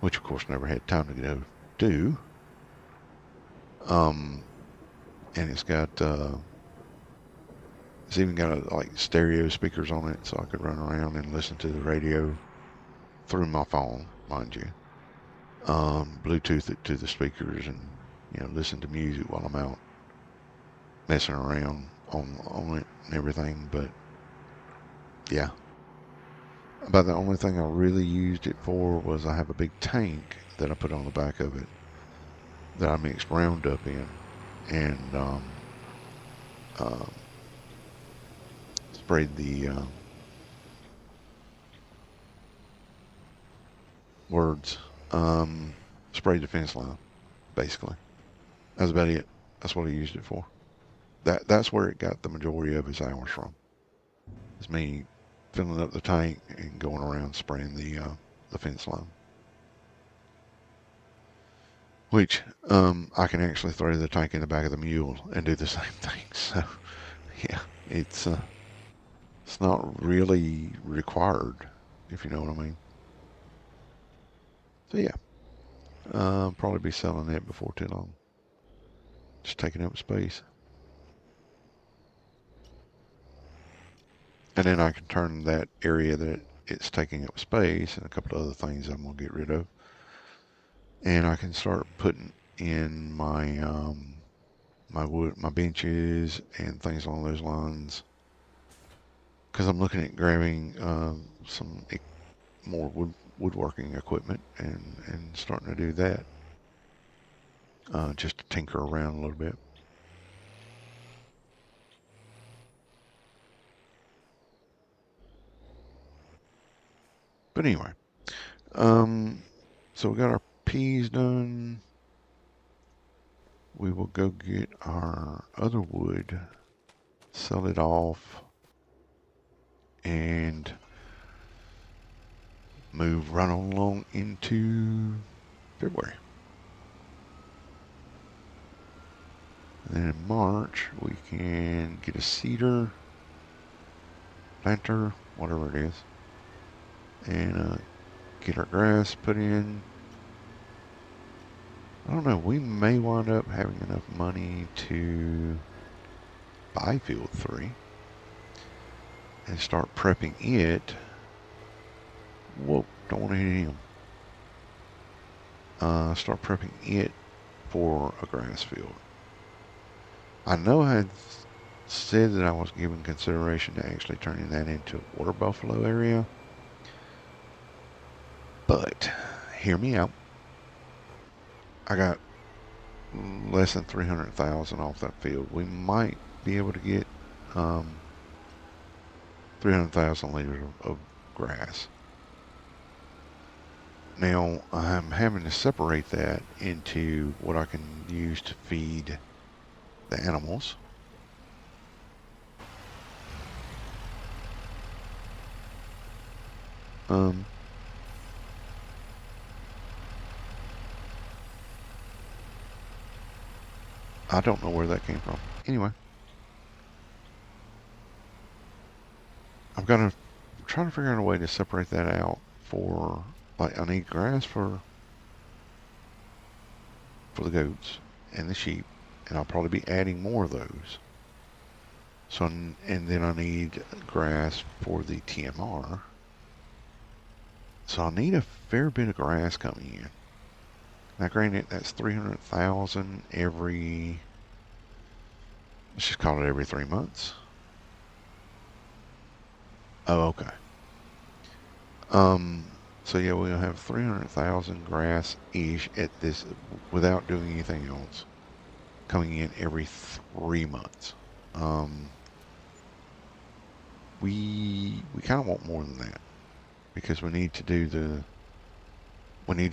which of course never had time to go do. And it's got, it's even got like stereo speakers on it, so I could run around and listen to the radio through my phone, mind you. Bluetooth it to the speakers and, listen to music while I'm out messing around on it and everything. But yeah, about the only thing I really used it for was I have a big tank that I put on the back of it that I mixed Roundup in and sprayed the words, sprayed the fence line, basically. That's about it. That's what I used it for. That's where it got the majority of its hours from. It's me filling up the tank and going around spraying the fence line. which I can actually throw the tank in the back of the mule and do the same thing. So yeah, it's not really required, if you know what I mean. So yeah, probably be selling it before too long. Just taking up space. And then I can turn that area that it's taking up space and a couple of other things I'm going to get rid of. And I can start putting in my wood, my benches and things along those lines. Because I'm looking at grabbing some more woodworking equipment and starting to do that. Just to tinker around a little bit. But anyway, so we got our peas done. We will go get our other wood, sell it off, and move right on along into February. And then in March, we can get a cedar, planter, whatever it is, and get our grass put in. I don't know, we may wind up having enough money to buy field 3 and start prepping it. Whoa, don't want to hit him. Start prepping it for a grass field. I know I had said that I was giving consideration to actually turning that into a water buffalo area, but hear me out. I got less than 300,000 off that field. We might be able to get 300,000 liters of grass. Now I'm having to separate that into what I can use to feed the animals. I don't know where that came from. Anyway, I'm trying to figure out a way to separate that out for, like, I need grass for the goats and the sheep, and I'll probably be adding more of those. So, and then I need grass for the TMR. So I need a fair bit of grass coming in. Now, granted, that's 300,000 every, let's just call it every 3 months. Oh, okay. So yeah, we'll have 300,000 grass-ish at this without doing anything else coming in every 3 months. We kind of want more than that because we need to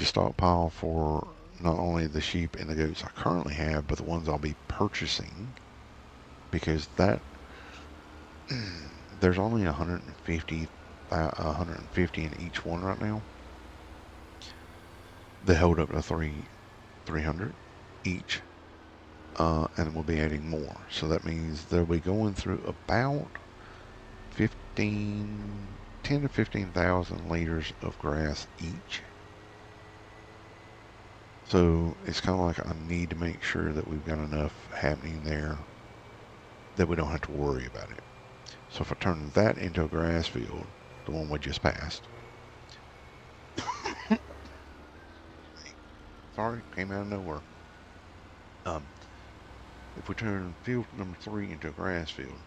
stockpile for not only the sheep and the goats I currently have, but the ones I'll be purchasing, because that there's only 150 in each one right now. They hold up to 300 each, and we'll be adding more. So that means they'll be going through about 10 to 15,000 liters of grass each. So it's kind of like I need to make sure that we've got enough happening there that we don't have to worry about it. So if I turn that into a grass field, the one we just passed. Sorry, came out of nowhere. If we turn field number 3 into a grass field,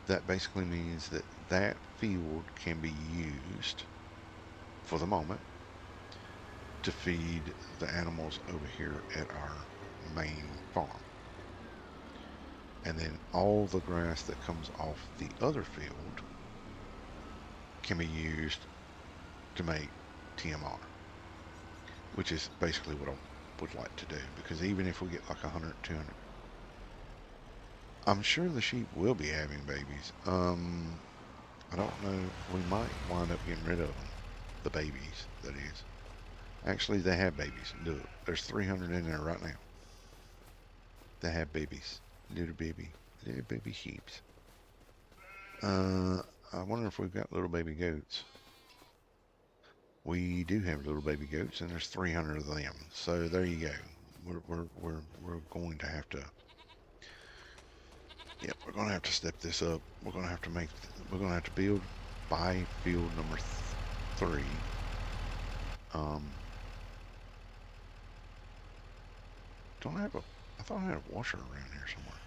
that basically means that that field can be used for the moment to feed the animals over here at our main farm. And then all the grass that comes off the other field can be used to make TMR, which is basically what I would like to do, because even if we get like 100, 200, I'm sure the sheep will be having babies. I don't know, we might wind up getting rid of them, the babies, that is. Actually, they have babies. Look, there's 300 in there right now. They have babies. Little baby sheeps. I wonder if we've got little baby goats. We do have little baby goats, and there's 300 of them. So there you go. We're going to have to. Yeah, we're going to have to step this up. We're going to have to make. We're going to have to build by field number 3. Don't I have a? I thought I had a washer around here somewhere.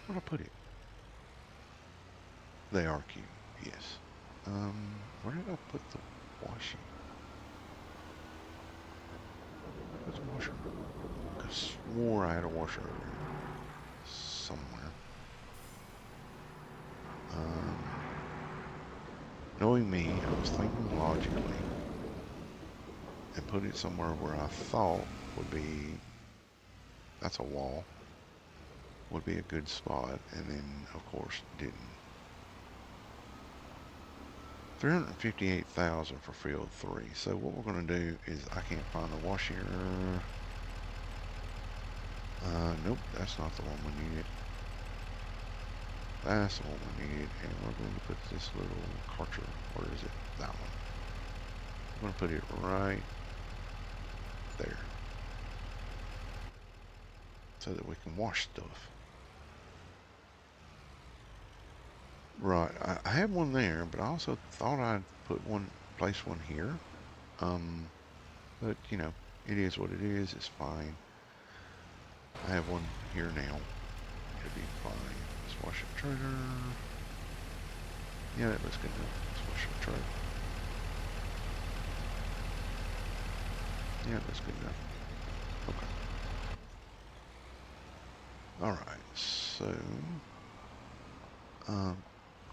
Where'd I put it? They are cute. Yes. Where did I put the washing? Where's the washer? I swore I had a washer over here somewhere. Knowing me, I was thinking logically and put it somewhere where I thought would be, that's a wall, would be a good spot, and then of course didn't. 358,000 for field 3. So what we're going to do is, I can't find the washer. Nope, that's not the one we needed. That's the one we needed, and we're going to put this little cartridge. Where is it? That one. I'm going to put it right there, so that we can wash stuff. Right, I had one there, but I also thought I'd place one here. But you know, it is what it is. It's fine. I have one here now. It'll be fine. Let's wash the trailer. Yeah, that looks good enough. Let's wash the trailer. Yeah, that's good enough. Okay. Alright, so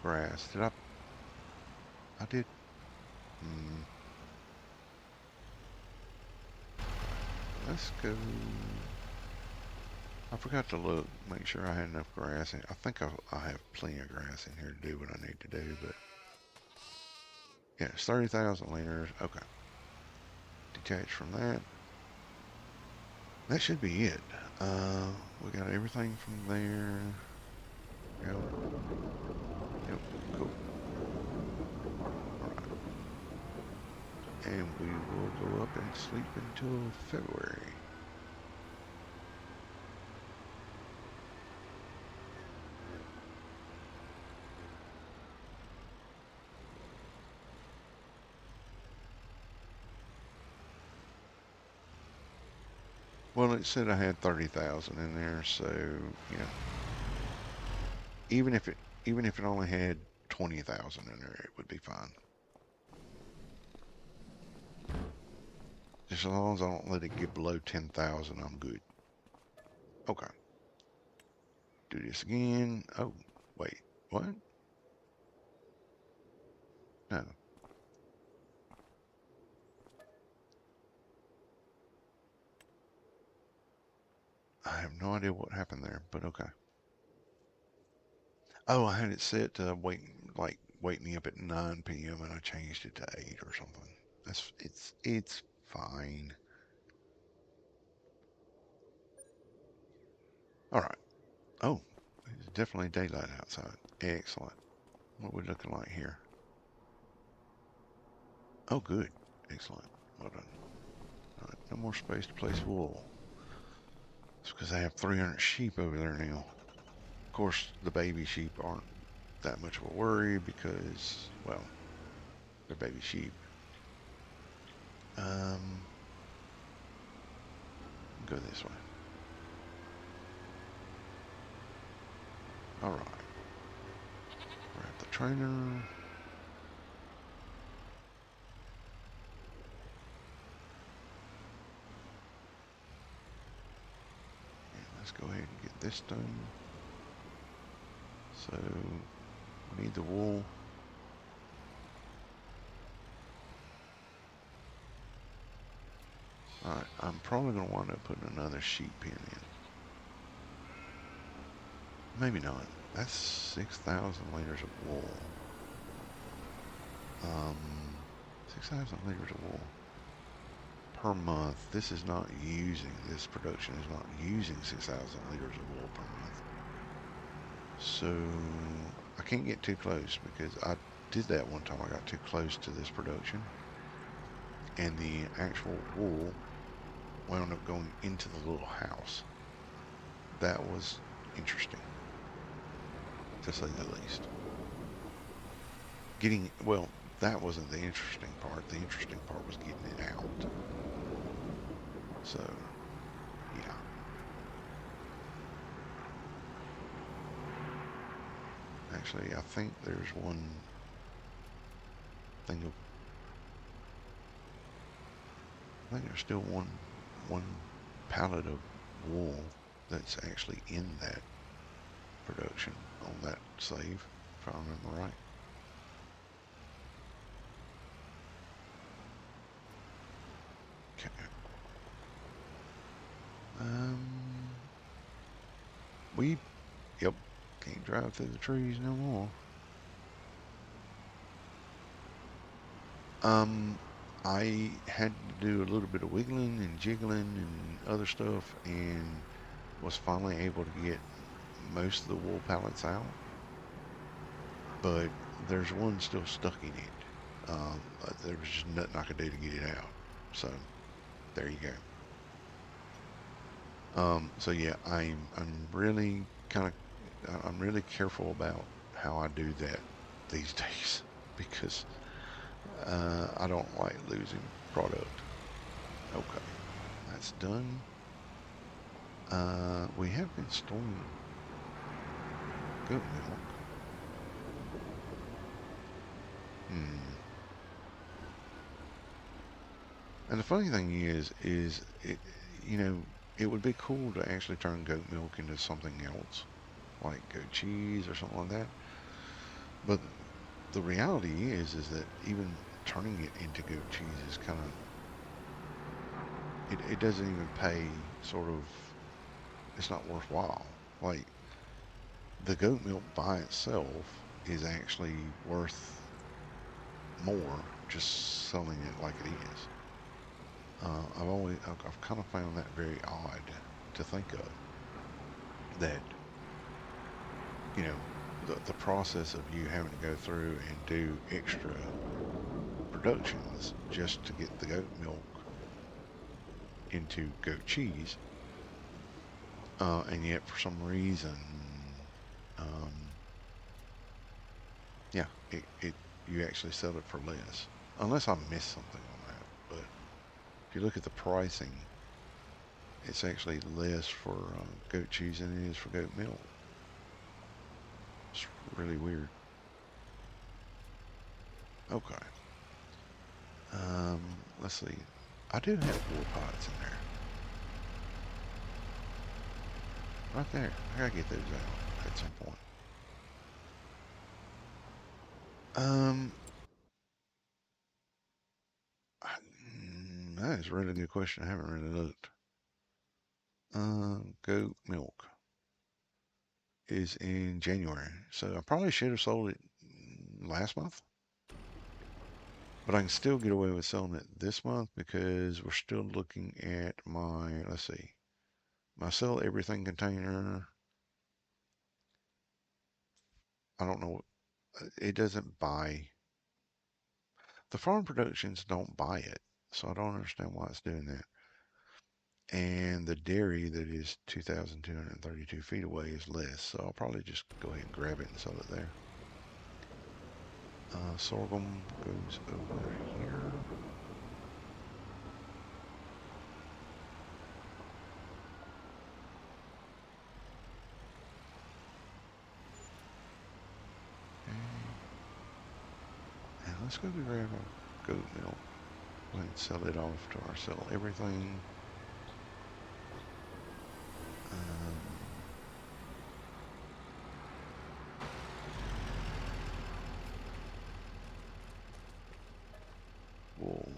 grass. I did let's go. I forgot to look, make sure I had enough grass in. I think I have plenty of grass in here to do what I need to do, but yeah, it's 30,000 liters. Okay. Detach from that. That should be it. We got everything from there. Yep, cool. Alright. And we will go up and sleep until February. Well, it said I had 30,000 in there, so you know, even if it only had 20,000 in there, it would be fine. Just as long as I don't let it get below 10,000, I'm good. Okay. Do this again. Oh, wait, what? No. I have no idea what happened there, but okay. Oh, I had it set to wake me up at 9 p.m. and I changed it to 8 or something. It's fine. All right. Oh, it's definitely daylight outside. Excellent. What are we looking like here? Oh, good. Excellent. Well done. All right, no more space to place wool. It's because I have 300 sheep over there now. Of course, the baby sheep aren't that much of a worry because, well, they're baby sheep. Go this way. All right. We're at the trainer. And let's go ahead and get this done. So we need the wool. Alright, I'm probably going to wind up putting another sheep pen in. Maybe not. That's 6,000 liters of wool. 6,000 liters of wool per month. This is not using, this production is not using 6,000 liters of wool per month. So I can't get too close because I did that one time. I got too close to this production and the actual wool wound up going into the little house. That was interesting, to say the least. Well, that wasn't the interesting part. The interesting part was getting it out. So, yeah. Actually, I think there's one thing of, I think there's still one pallet of wool that's actually in that production on that save, if I remember right. Okay. Yep, can't drive through the trees no more. I had to do a little bit of wiggling and jiggling and other stuff, and was finally able to get most of the wool pallets out, but there's one still stuck in it. There was just nothing I could do to get it out, so there you go. So yeah, I'm really I'm really careful about how I do that these days because I don't like losing product. Okay, that's done. We have been storing goat milk. And the funny thing is it, it would be cool to actually turn goat milk into something else, like goat cheese or something like that. But the reality is that even turning it into goat cheese is kind of, it doesn't even pay, sort of, it's not worthwhile. Like, the goat milk by itself is actually worth more just selling it like it is. I've kind of found that very odd to think of, that, the process of you having to go through and do extra productions just to get the goat milk into goat cheese, and yet for some reason, um, yeah, you actually sell it for less, unless I missed something on that. But if you look at the pricing, it's actually less for goat cheese than it is for goat milk. It's really weird. Okay. Let's see. I do have wool pods in there. Right there. I gotta get those out at some point. That is a really good question. I haven't really looked. Goat milk is in January, so I probably should have sold it last month. But I can still get away with selling it this month because we're still looking at my, let's see, my sell everything container. I don't know. It doesn't buy. The farm productions don't buy it, so I don't understand why it's doing that. And the dairy that is 2,232 feet away is less, so I'll probably just go ahead and grab it and sell it there. Sorghum goes over here. Okay. And let's go grab our goat milk and sell it off to our sell everything. Wool.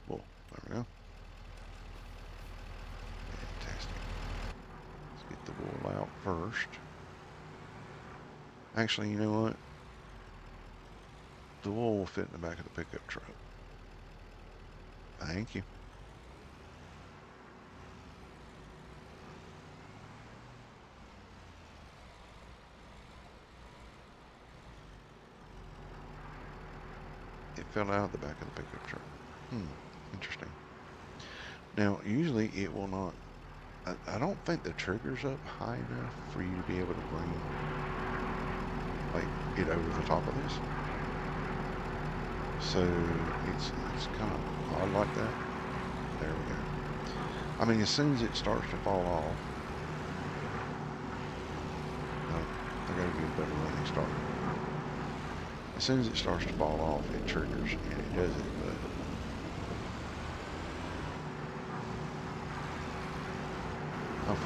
Wool. There we go. Fantastic. Let's get the wool out first. Actually, you know what? The wool will fit in the back of the pickup truck. Thank you. It fell out of the back of the pickup truck. Interesting. Now, usually it will not. I don't think the trigger's up high enough for you to be able to bring, like, it over the top of this. So it's kind of odd like that. There we go. I mean, as soon as it starts to fall off, I gotta get a better running start. As soon as it starts to fall off, it triggers, and it does it, but oh,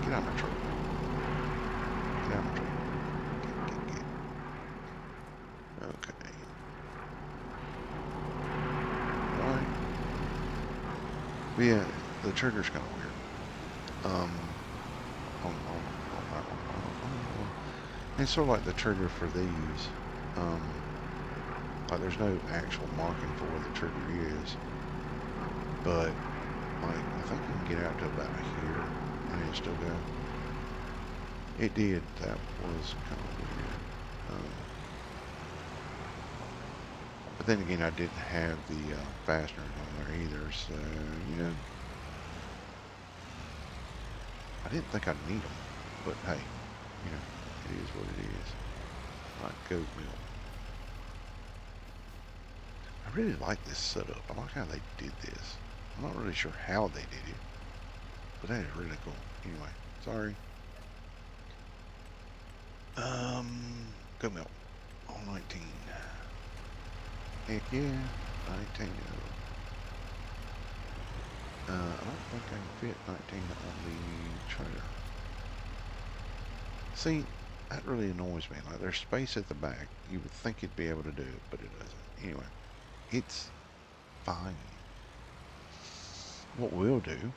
get out of my truck. Get out of my truck. Get. Okay. Alright. But yeah, the trigger's kind of weird. On that one. It's sort of like the trigger for these. Like there's no actual marking for where the trigger is, but like I think you can get out to about here and it'll still go. It did. That was kind of weird. But then again, I didn't have the fasteners on there either, so you know, I didn't think I'd need them. But hey, you know, it is what it is. Like goat milk. I really like this setup. I like how they did this. I'm not really sure how they did it, but that is really cool. Anyway, sorry. Goat milk. All 19. Heck yeah, 19 of them. I don't think I can fit 19 on the trailer. See, that really annoys me. Like, there's space at the back. You would think you'd be able to do it, but it doesn't. Anyway, it's fine. What we'll do,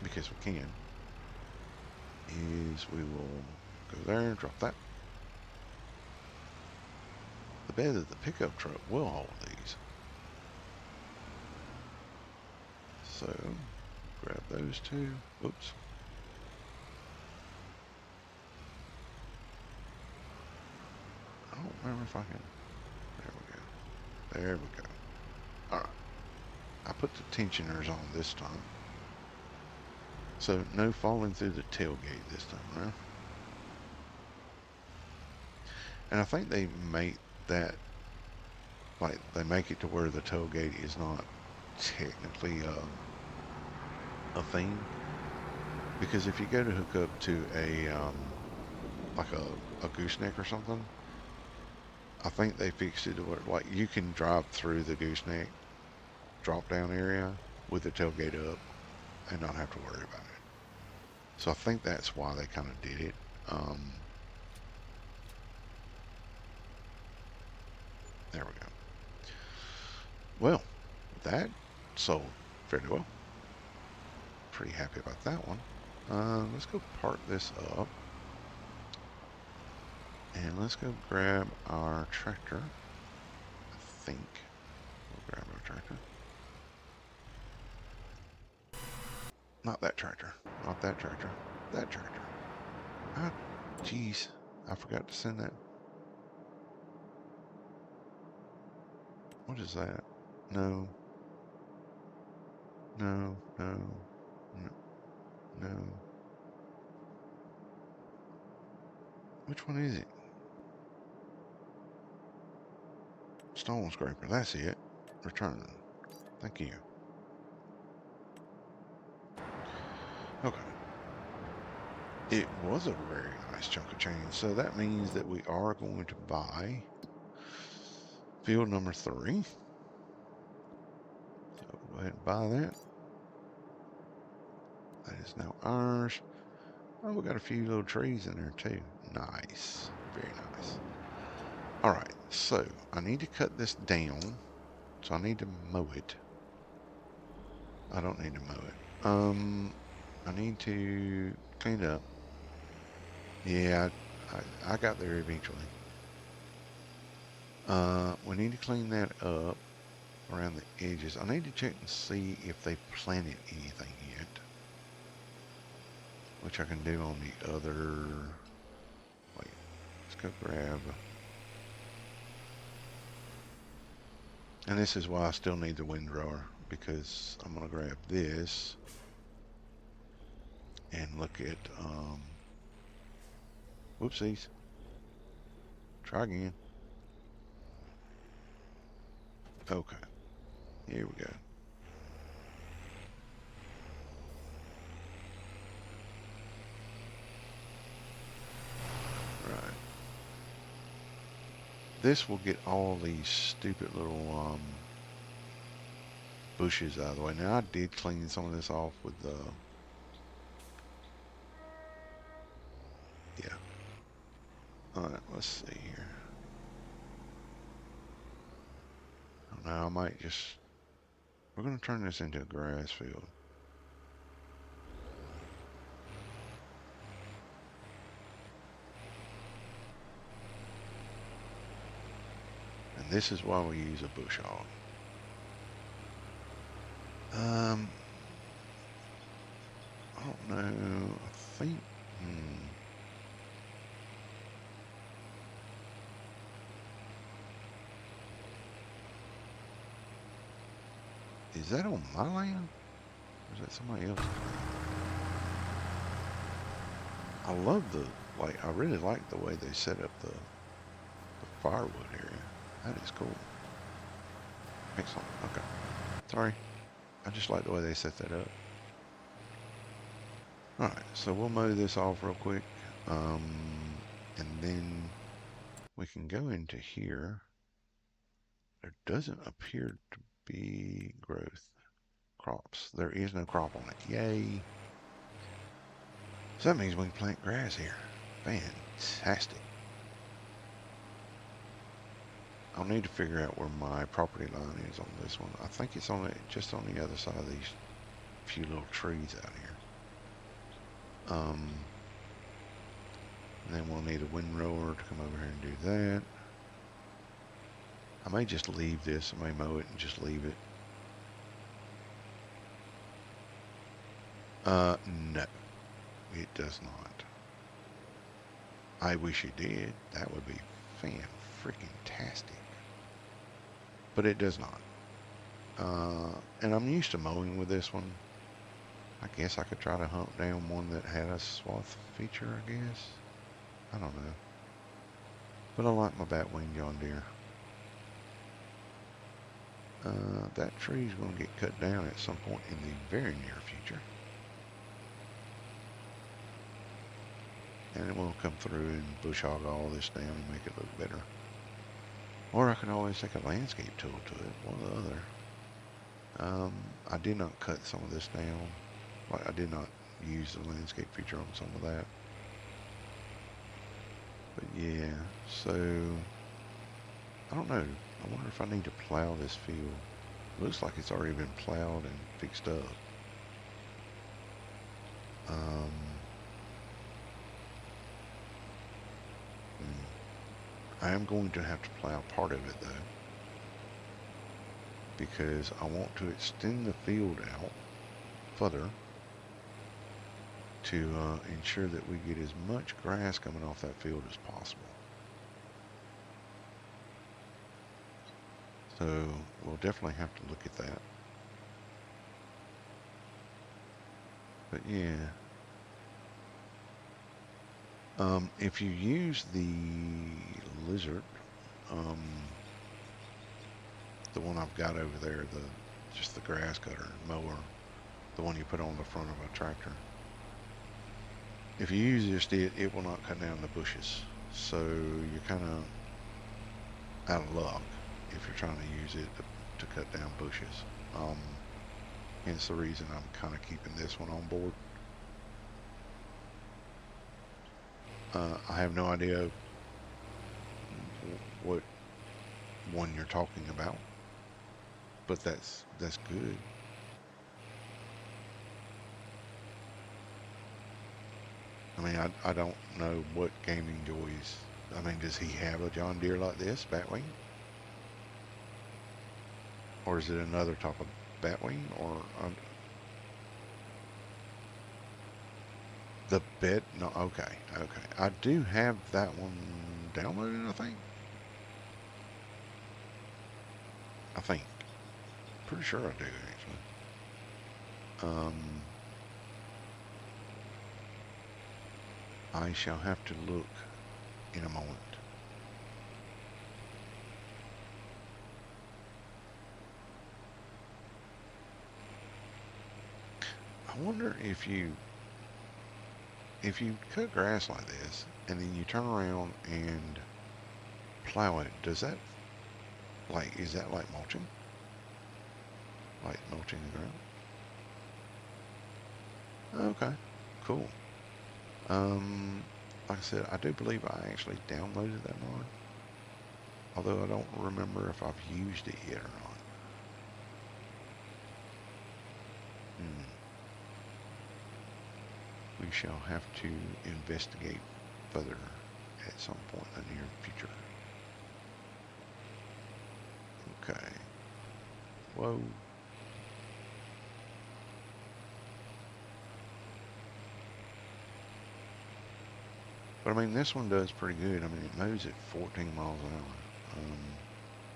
because we can, is we will go there and drop that. The bed of the pickup truck will hold these. So, grab those two. Oops. I don't remember if I can. There we go. There we go. Alright. I put the tensioners on this time. So, no falling through the tailgate this time around. And I think they make that, like, they make it to where the tailgate is not technically a thing. Because if you go to hook up to a, like a gooseneck or something, I think they fixed it to where, like, you can drive through the gooseneck drop down area with the tailgate up and not have to worry about it. So I think that's why they kind of did it. There we go. Well, that sold fairly well. Pretty happy about that one. Let's go park this up. And let's go grab our tractor. I think we'll grab our tractor. Not that tractor. Not that tractor. That tractor. Ah, jeez. I forgot to send that. What is that? No. No, no, no, no. Which one is it? Stone scraper, that's it. Return. Thank you. Okay. It was a very nice chunk of change, so that means that we are going to buy field number 3. So go ahead and buy that. That is now ours. Oh, we got a few little trees in there too. Nice. Very nice. Alright, so I need to cut this down. So I need to mow it. I don't need to mow it. I need to clean it up. Yeah, I got there eventually. We need to clean that up around the edges. I need to check and see if they planted anything yet, which I can do on the other. Wait, let's go grab. And this is why I still need the windrower, because I'm gonna grab this and look at. Whoopsies. Try again. Okay, here we go. Right. This will get all these stupid little bushes out of the way. Now I did clean some of this off with the yeah. Alright, let's see here. Now I might just, we're gonna turn this into a grass field. And this is why we use a bush hog. I don't know. I think. Is that on my land? Or is that somebody else's land? I love the, like, I really like the way they set up the firewood area. That is cool. Excellent. Okay. Sorry. I just like the way they set that up. Alright, so we'll mow this off real quick. And then we can go into here. There doesn't appear to be growth. Crops. There is no crop on it. Yay. So that means we can plant grass here. Fantastic. I'll need to figure out where my property line is on this one. I think it's on it, just on the other side of these few little trees out here. And then we'll need a windrower to come over here and do that. I may just leave this. I may mow it and just leave it. No, it does not. I wish it did. That would be fan-freaking-tastic. But it does not. And I'm used to mowing with this one. I guess I could try to hunt down one that had a swath feature, I guess. I don't know. But I like my batwing John Deere. That tree's going to get cut down at some point in the very near future. And it will come through and bush hog all this down and make it look better. Or I can always take a landscape tool to it, one or the other. I did not cut some of this down. Like, I did not use the landscape feature on some of that. But yeah, so I don't know. I wonder if I need to plow this field. Looks like it's already been plowed and fixed up. I am going to have to plow part of it though, because I want to extend the field out further to ensure that we get as much grass coming off that field as possible. So we'll definitely have to look at that. But yeah. If you use the lizard, the one I've got over there, just the grass cutter mower, the one you put on the front of a tractor. If you use just it will not cut down the bushes. So you're kind of out of luck if you're trying to use it to cut down bushes. Hence the reason I'm kind of keeping this one on board. I have no idea what one you're talking about, but that's good. I mean, I don't know what game enjoys. I mean, does he have a John Deere like this, Batwing? Or is it another type of batwing? Or the bed? No, okay, okay. I do have that one downloaded, I think. Pretty sure I do, actually. I shall have to look in a moment. I wonder if you cut grass like this and then you turn around and plow it, does that is that like mulching? Like mulching the ground? Okay, cool. Like I said, I do believe I actually downloaded that mod, although I don't remember if I've used it yet or not. We shall have to investigate further at some point in the near future. Okay. Whoa. But I mean, this one does pretty good. I mean, it mows at 14 miles an hour.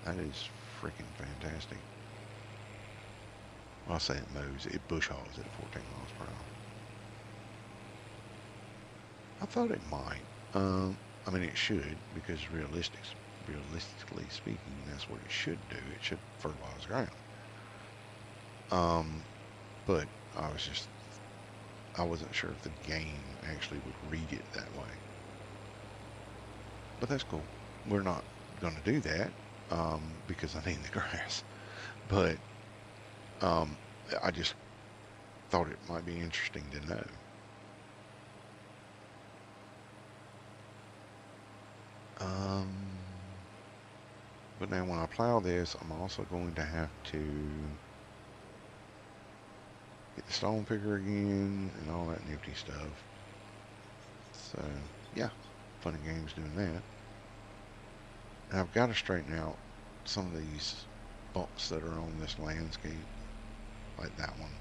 That is freaking fantastic. Well, I say it mows, it bush hogs at 14 miles per hour. I thought it might. I mean, it should, because realistically speaking, that's what it should do. It should fertilize ground. But I wasn't sure if the game actually would read it that way. But that's cool. We're not going to do that because I need the grass. But I just thought it might be interesting to know. But now when I plow this, I'm also going to have to get the stone picker again and all that nifty stuff. So yeah, fun and games doing that. And I've got to straighten out some of these bumps that are on this landscape, like that one.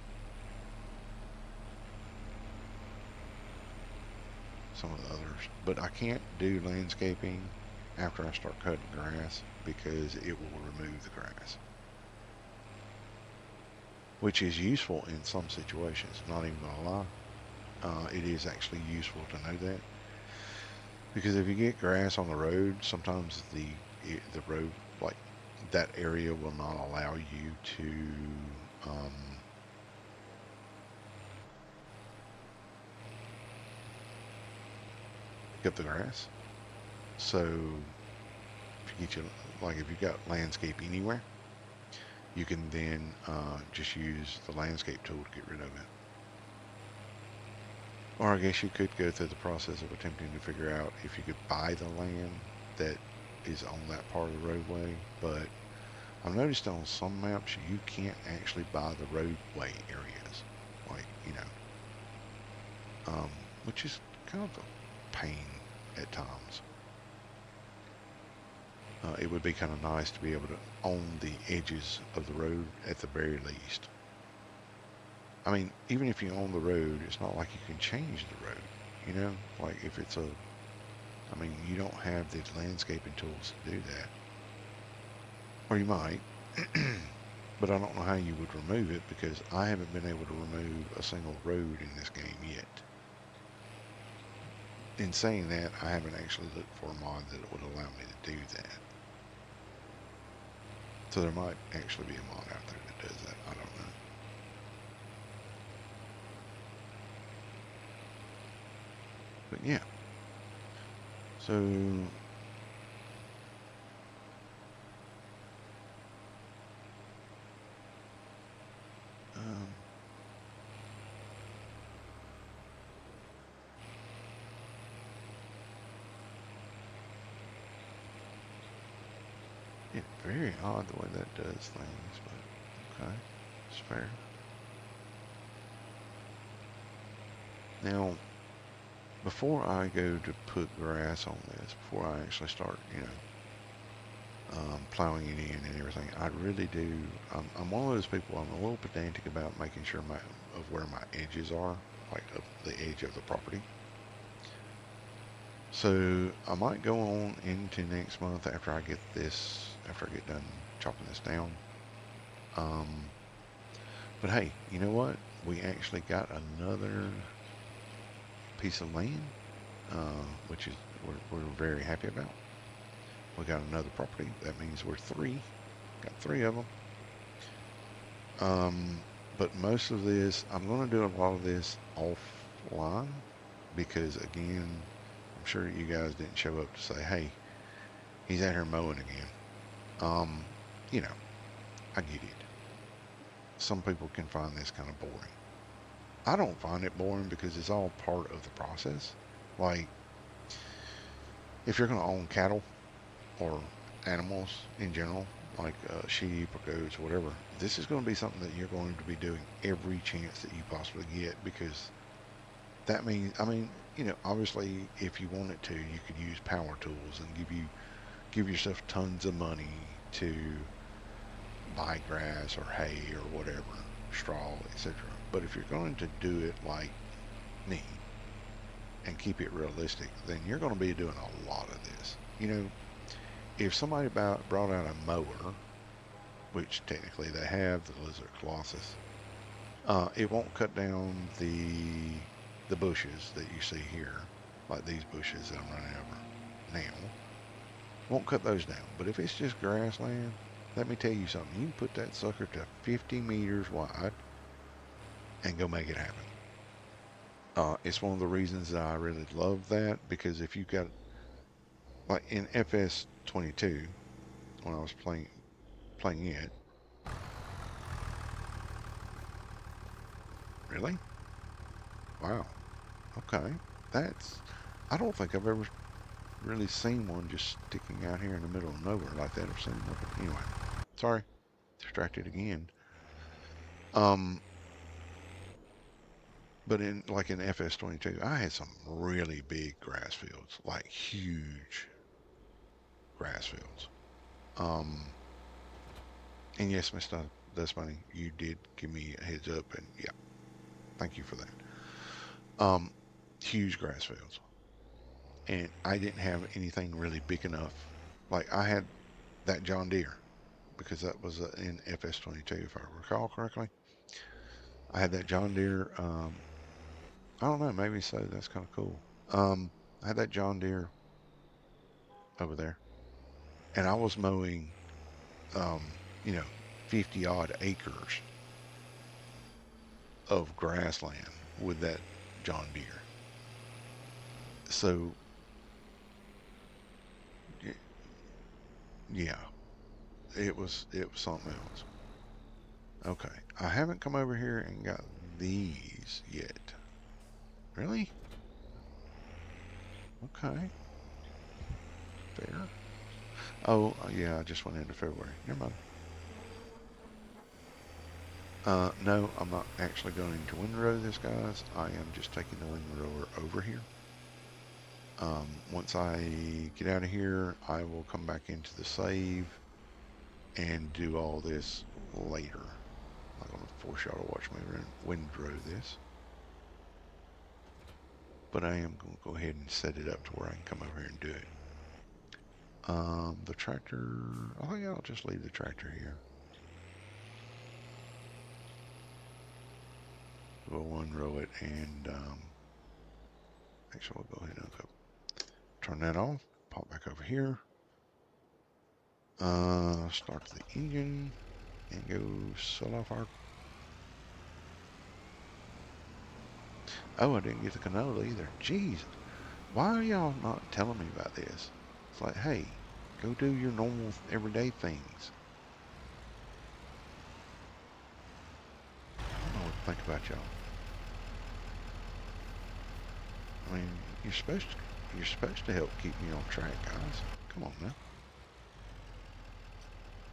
Some of the others. But I can't do landscaping after I start cutting grass because it will remove the grass. Which is useful in some situations, not even gonna lie. It is actually useful to know that. Because if you get grass on the road, sometimes the road, like that area, will not allow you to pick up the grass. So if you get if you've got landscape anywhere, you can then just use the landscape tool to get rid of it. Or I guess you could go through the process of attempting to figure out if you could buy the land that is on that part of the roadway, but I've noticed on some maps you can't actually buy the roadway areas, which is kind of a pain at times. It would be kind of nice to be able to own the edges of the road at the very least. I mean, even if you own the road, it's not like you can change the road, like if it's I mean, you don't have the landscaping tools to do that. Or you might, but I don't know how you would remove it because I haven't been able to remove a single road in this game yet. In saying that, I haven't actually looked for a mod that would allow me to do that. So there might actually be a mod out there that does that. I don't know. But yeah. So it's very odd the way that does things, but okay, it's fair. Now, before I go to put grass on this, before I actually start, plowing it in and everything. I really do. I'm one of those people. I'm a little pedantic about making sure of where my edges are, like of the edge of the property. So I might go on into next month after I get done chopping this down. But hey, you know what? We actually got another piece of land, which is we're very happy about. We got another property. That means we're three. Got three of them. But most of this, I'm going to do a lot of this offline because, again, I'm sure you guys didn't show up to say, hey, he's out here mowing again. You know, I get it. Some people can find this kind of boring. I don't find it boring because it's all part of the process. Like, if you're going to own cattle or animals in general, like sheep or goats or whatever, this is going to be something that you're going to be doing every chance that you possibly get, because that means, I mean, you know, obviously if you wanted to, you could use power tools and give yourself tons of money to buy grass or hay or whatever, straw, etc. But if you're going to do it like me and keep it realistic, then you're going to be doing a lot of this. You know, if somebody brought out a mower, which technically they have, the Lizard Colossus, it won't cut down the bushes that you see here, like these bushes that I'm running over now. Won't cut those down. But if it's just grassland, let me tell you something. You can put that sucker to 50 meters wide and go make it happen. It's one of the reasons that I really love that, because if you got, like in FS25, when I was playing it. Really? Wow. Okay. I don't think I've ever really seen one just sticking out here in the middle of nowhere like that. I've seen one. Anyway, sorry. Distracted again. But in FS25, I had some really big grass fields, like huge grass fields. And yes, Mr. That's funny. You did give me a heads up, and yeah, thank you for that. Huge grass fields, and I didn't have anything really big enough. Like I had that John Deere, because that was in FS25, if I recall correctly. I had that John Deere. I don't know, maybe so. That's kind of cool. I had that John Deere over there, and I was mowing, um, you know, 50 odd acres of grassland with that John Deere. So, yeah, it was something else. Okay, I haven't come over here and got these yet. Really? Okay, fair. Oh, yeah, I just went into February. Never mind. No, I'm not actually going to windrow this, guys. I am just taking the windrower over here. Once I get out of here, I will come back into the save and do all this later. I'm not going to force y'all to watch me windrow this. But I am going to go ahead and set it up to where I can come over here and do it. The tractor, I think I'll just leave the tractor here. We'll windrow it, and actually we'll go ahead and turn that off, pop back over here, start the engine, and go set off our... Oh, I didn't get the canola either. Jeez, why are y'all not telling me about this? It's like, hey, go do your normal everyday things. I don't know what to think about y'all. I mean, you're supposed to help keep me on track, guys. Come on now.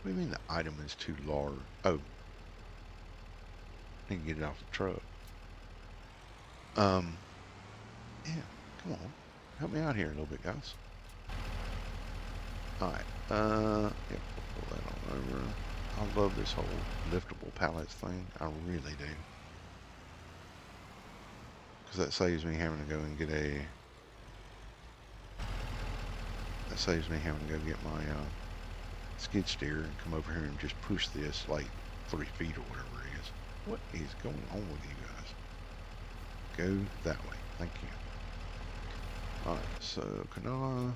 What do you mean the item is too large? Oh, I can get it off the truck. Yeah, come on. Help me out here a little bit, guys. Alright, yep, we'll pull that on over. I love this whole liftable pallets thing. I really do. Because that saves me having to go and get a... That saves me having to go get my skid steer and come over here and just push this like 3 feet or whatever it is. What is going on with you guys? Go that way. Thank you. Alright, so canola.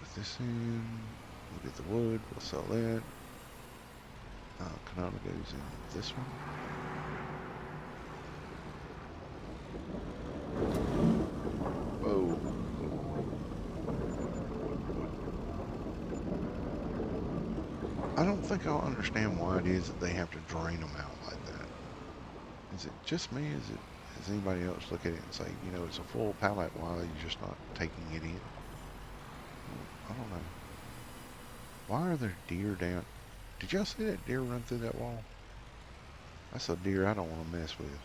Put this in. We'll get the wood. We'll sell that. Canola goes in this one. Whoa. I don't think I'll understand why it is that they have to drain them out like that. Is it just me? Does anybody else look at it and say, you know, it's a full pallet, why are you just not taking it in? I don't know. Why are there deer down? Did y'all see that deer run through that wall? That's a deer I don't want to mess with.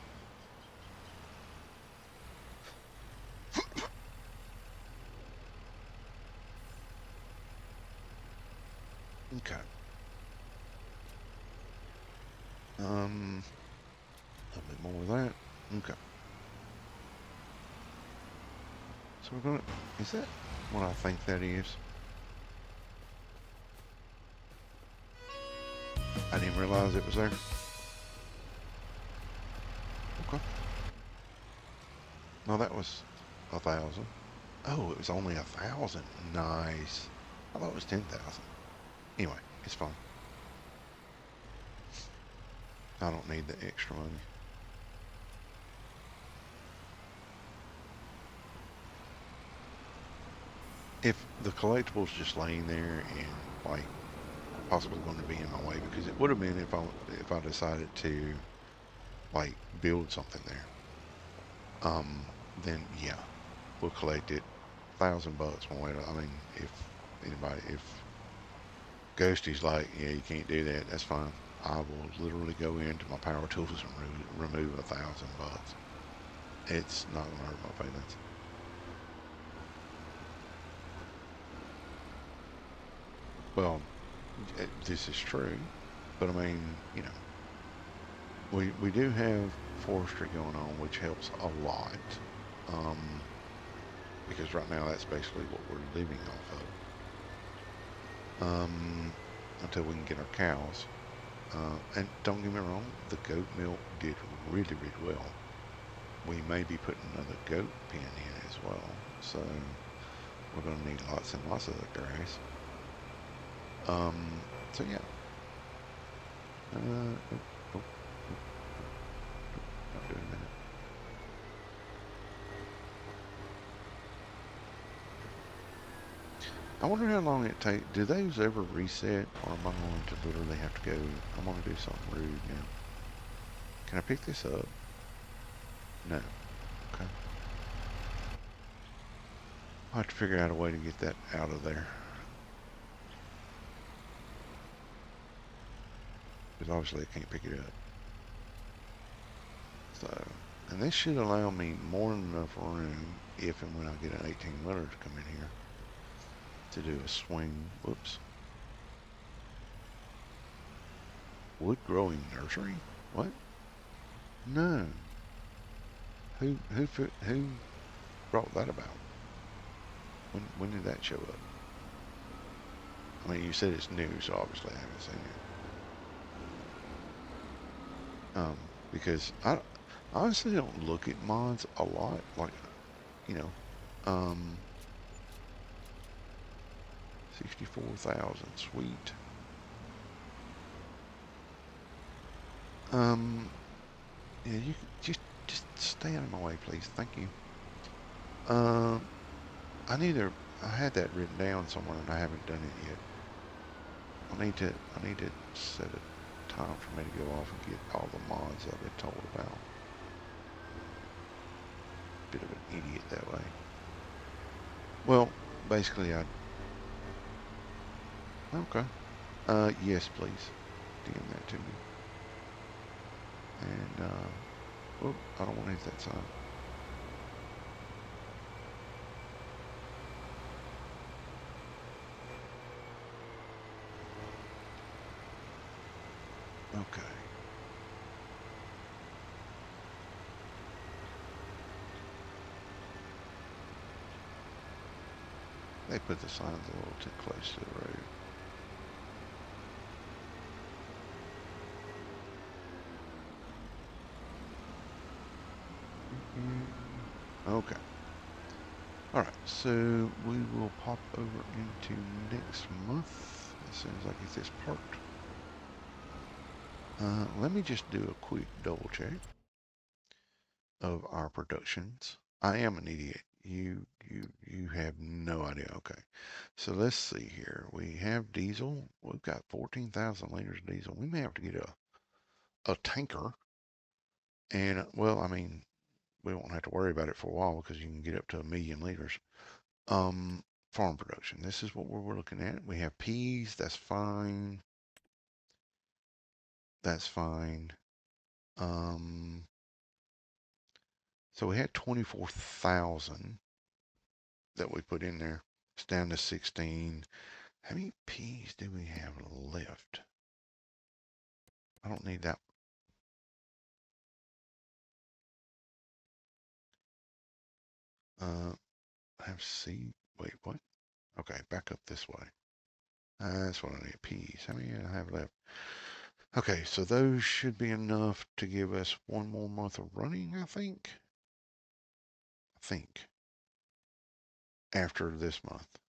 Okay. A little bit more of that. Okay. So we're gonna, is that what I think that is? I didn't realize it was there. Okay. No, that was 1,000. Oh, it was only 1,000. Nice. I thought it was 10,000. Anyway, it's fine. I don't need the extra money. If the collectible's just laying there and like possibly going to be in my way, because it would have been if I decided to like build something there, then yeah, we'll collect it. $1,000 one way. I mean, if Ghosty's like, yeah, you can't do that, that's fine. I will literally go into my power tools and remove $1,000. It's not gonna hurt my feelings. Well, this is true, but I mean, you know, we do have forestry going on, which helps a lot, because right now that's basically what we're living off of, until we can get our cows. And don't get me wrong, the goat milk did really, really well. We may be putting another goat pen in as well, so we're going to need lots and lots of the grass. So yeah. Not doing that. I wonder how long it takes. Do those ever reset, or am I going to literally have to go? I'm going to do something rude now. Can I pick this up? No. Okay. I'll have to figure out a way to get that out of there. Because obviously I can't pick it up. So, and this should allow me more than enough room if and when I get an 18-wheeler to come in here to do a swing. Whoops. Wood growing nursery? What? No. Who brought that about? When did that show up? I mean, you said it's new, so obviously I haven't seen it. Because I honestly don't look at mods a lot, like, you know, 64,000, sweet. Yeah, you just stay out of my way, please. Thank you. I had that written down somewhere and I haven't done it yet. I need to set a time for me to go off and get all the mods I've been told about. Bit of an idiot that way. Well, basically okay. Yes, please. DM that to me. And, oh, I don't want to hit that sign. They put the signs a little too close to the road. Okay. Alright, so we will pop over into next month as soon as I get this parked. Let me just do a quick double check of our productions. I am an idiot. You have no idea. Okay. So let's see here. We have diesel. We've got 14,000 liters of diesel. We may have to get a tanker. And well, I mean, we won't have to worry about it for a while because you can get up to 1,000,000 liters. Farm production. This is what we're looking at. We have peas. That's fine. That's fine. So we had 24,000 that we put in there. It's down to 16. How many peas do we have left? I don't need that. Have seed. Wait, what? Okay, back up this way. That's what I need. Peas. How many do I have left? Okay, so those should be enough to give us one more month of running, I think. After this month.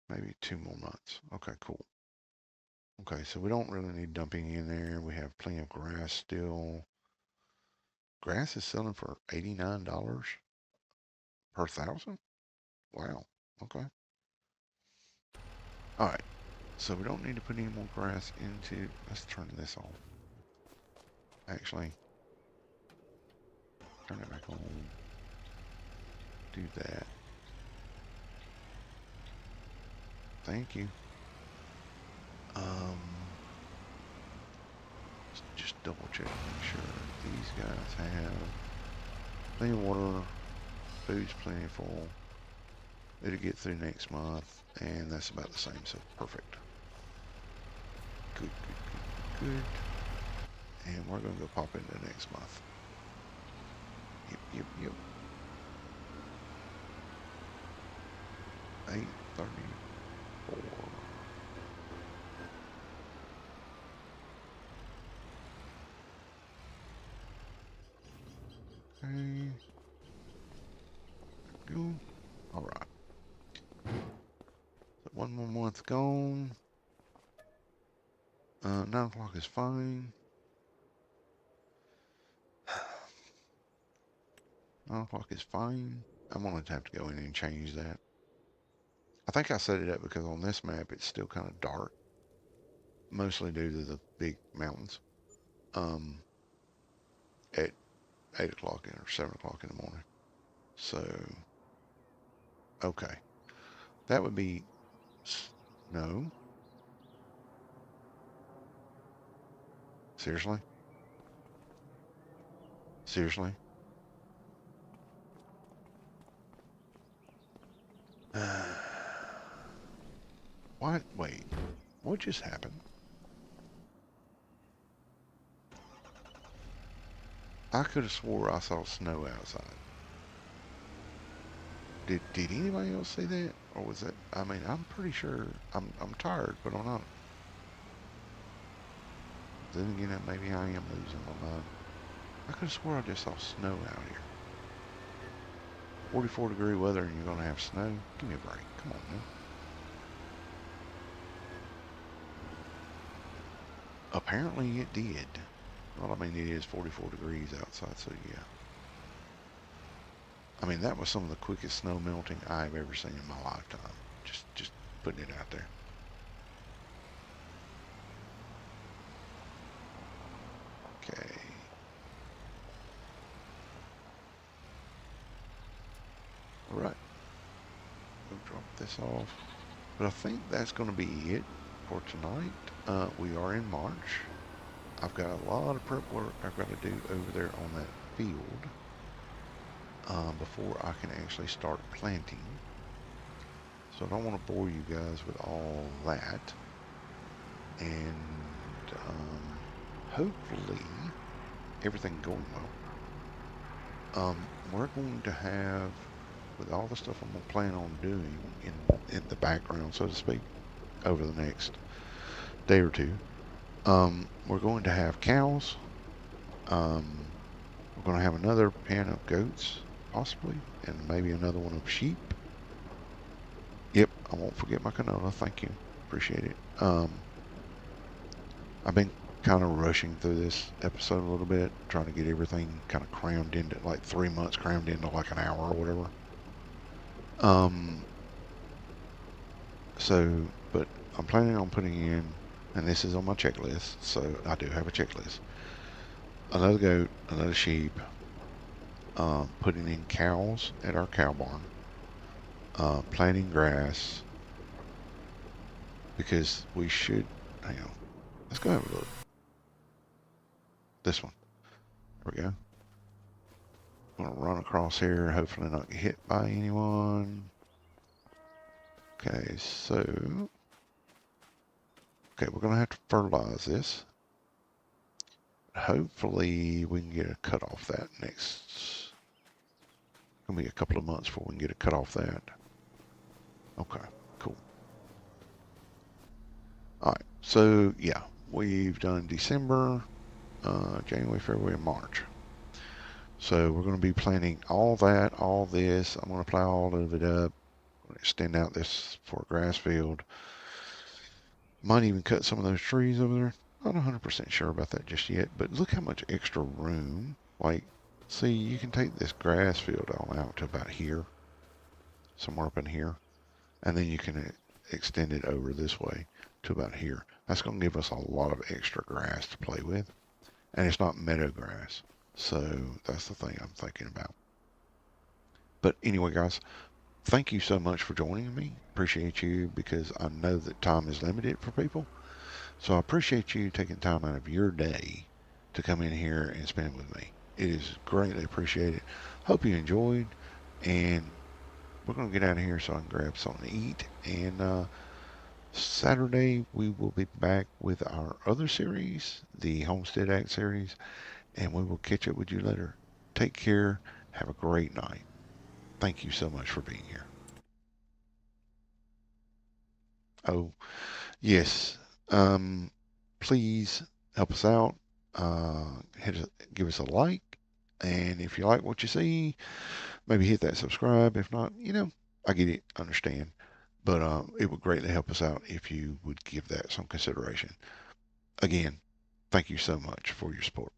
Maybe 2 more months. Okay, cool. Okay, so we don't really need dumping in there. We have plenty of grass still. Grass is selling for $89 per thousand? Wow. Okay. All right. So we don't need to put any more grass into, let's turn this off. Actually, turn it back on. Do that. Thank you. Just double check, make sure these guys have plenty of water, food's plentiful. It'll get through next month, and that's about the same, so perfect. Good, good, good, good. And we're gonna go pop into next month. Yep. 8:34. Okay. Go. All right. So 1 more month gone. 9 o'clock is fine. 9 o'clock is fine. I'm going to have to go in and change that. I think I set it up because on this map it's still kind of dark. Mostly due to the big mountains. At 8 o'clock or 7 o'clock in the morning. So, okay. That would be, no. Seriously? Seriously? What? Wait. What just happened? I could have swore I saw snow outside. Did anybody else see that? Or was it, I mean, I'm pretty sure, I'm tired, but I'm not. Then again, maybe I am losing my mind. I could have swore I just saw snow out here. 44-degree weather and you're going to have snow? Give me a break. Come on, man. Apparently it did. Well, I mean, it is 44 degrees outside, so yeah. I mean, that was some of the quickest snow melting I've ever seen in my lifetime. Just putting it out there. Okay. All right. We'll drop this off. But I think that's going to be it for tonight. We are in March. I've got a lot of prep work I've got to do over there on that field before I can actually start planting. So I don't want to bore you guys with all that. And hopefully everything going well. We're going to have, with all the stuff I'm going to plan on doing in the background, so to speak, over the next day or two. We're going to have cows. Um, we're going to have another pen of goats, possibly, and maybe another one of sheep. Yep, I won't forget my canola. Thank you. Appreciate it. I've been kind of rushing through this episode a little bit, trying to get everything kind of crammed into, like 3 months crammed into like an hour or whatever. But I'm planning on putting in, and this is on my checklist, so I do have a checklist. Another goat, another sheep, putting in cows at our cow barn, planting grass, because we should, hang on, let's go have a look. This one, there we go. I'm gonna run across here, hopefully not get hit by anyone. Okay, so, we're gonna have to fertilize this. Hopefully we can get a cut off that next. It's gonna be a couple of months before we can get a cut off that. Okay, cool. All right, so yeah, we've done December, January, February, and March. So we're going to be planting all that, all this. I'm going to plow all of it up. I'm going to extend out this for a grass field. Might even cut some of those trees over there. Not 100% sure about that just yet, but look how much extra room. Like, see, you can take this grass field on out to about here, somewhere up in here, and then you can extend it over this way to about here. That's going to give us a lot of extra grass to play with, and it's not meadow grass. So that's the thing I'm thinking about. But anyway, guys, thank you so much for joining me. Appreciate you, because I know that time is limited for people. So I appreciate you taking time out of your day to come in here and spend it with me. It is greatly appreciated. Hope you enjoyed, and we're going to get out of here so I can grab something to eat. And Saturday, we will be back with our other series, the Homestead Act series, and we will catch up with you later. Take care. Have a great night. Thank you so much for being here. Oh, yes. Please help us out. Give us a like. And if you like what you see, maybe hit that subscribe. If not, I get it, understand. But it would greatly help us out if you would give that some consideration. Again, thank you so much for your support.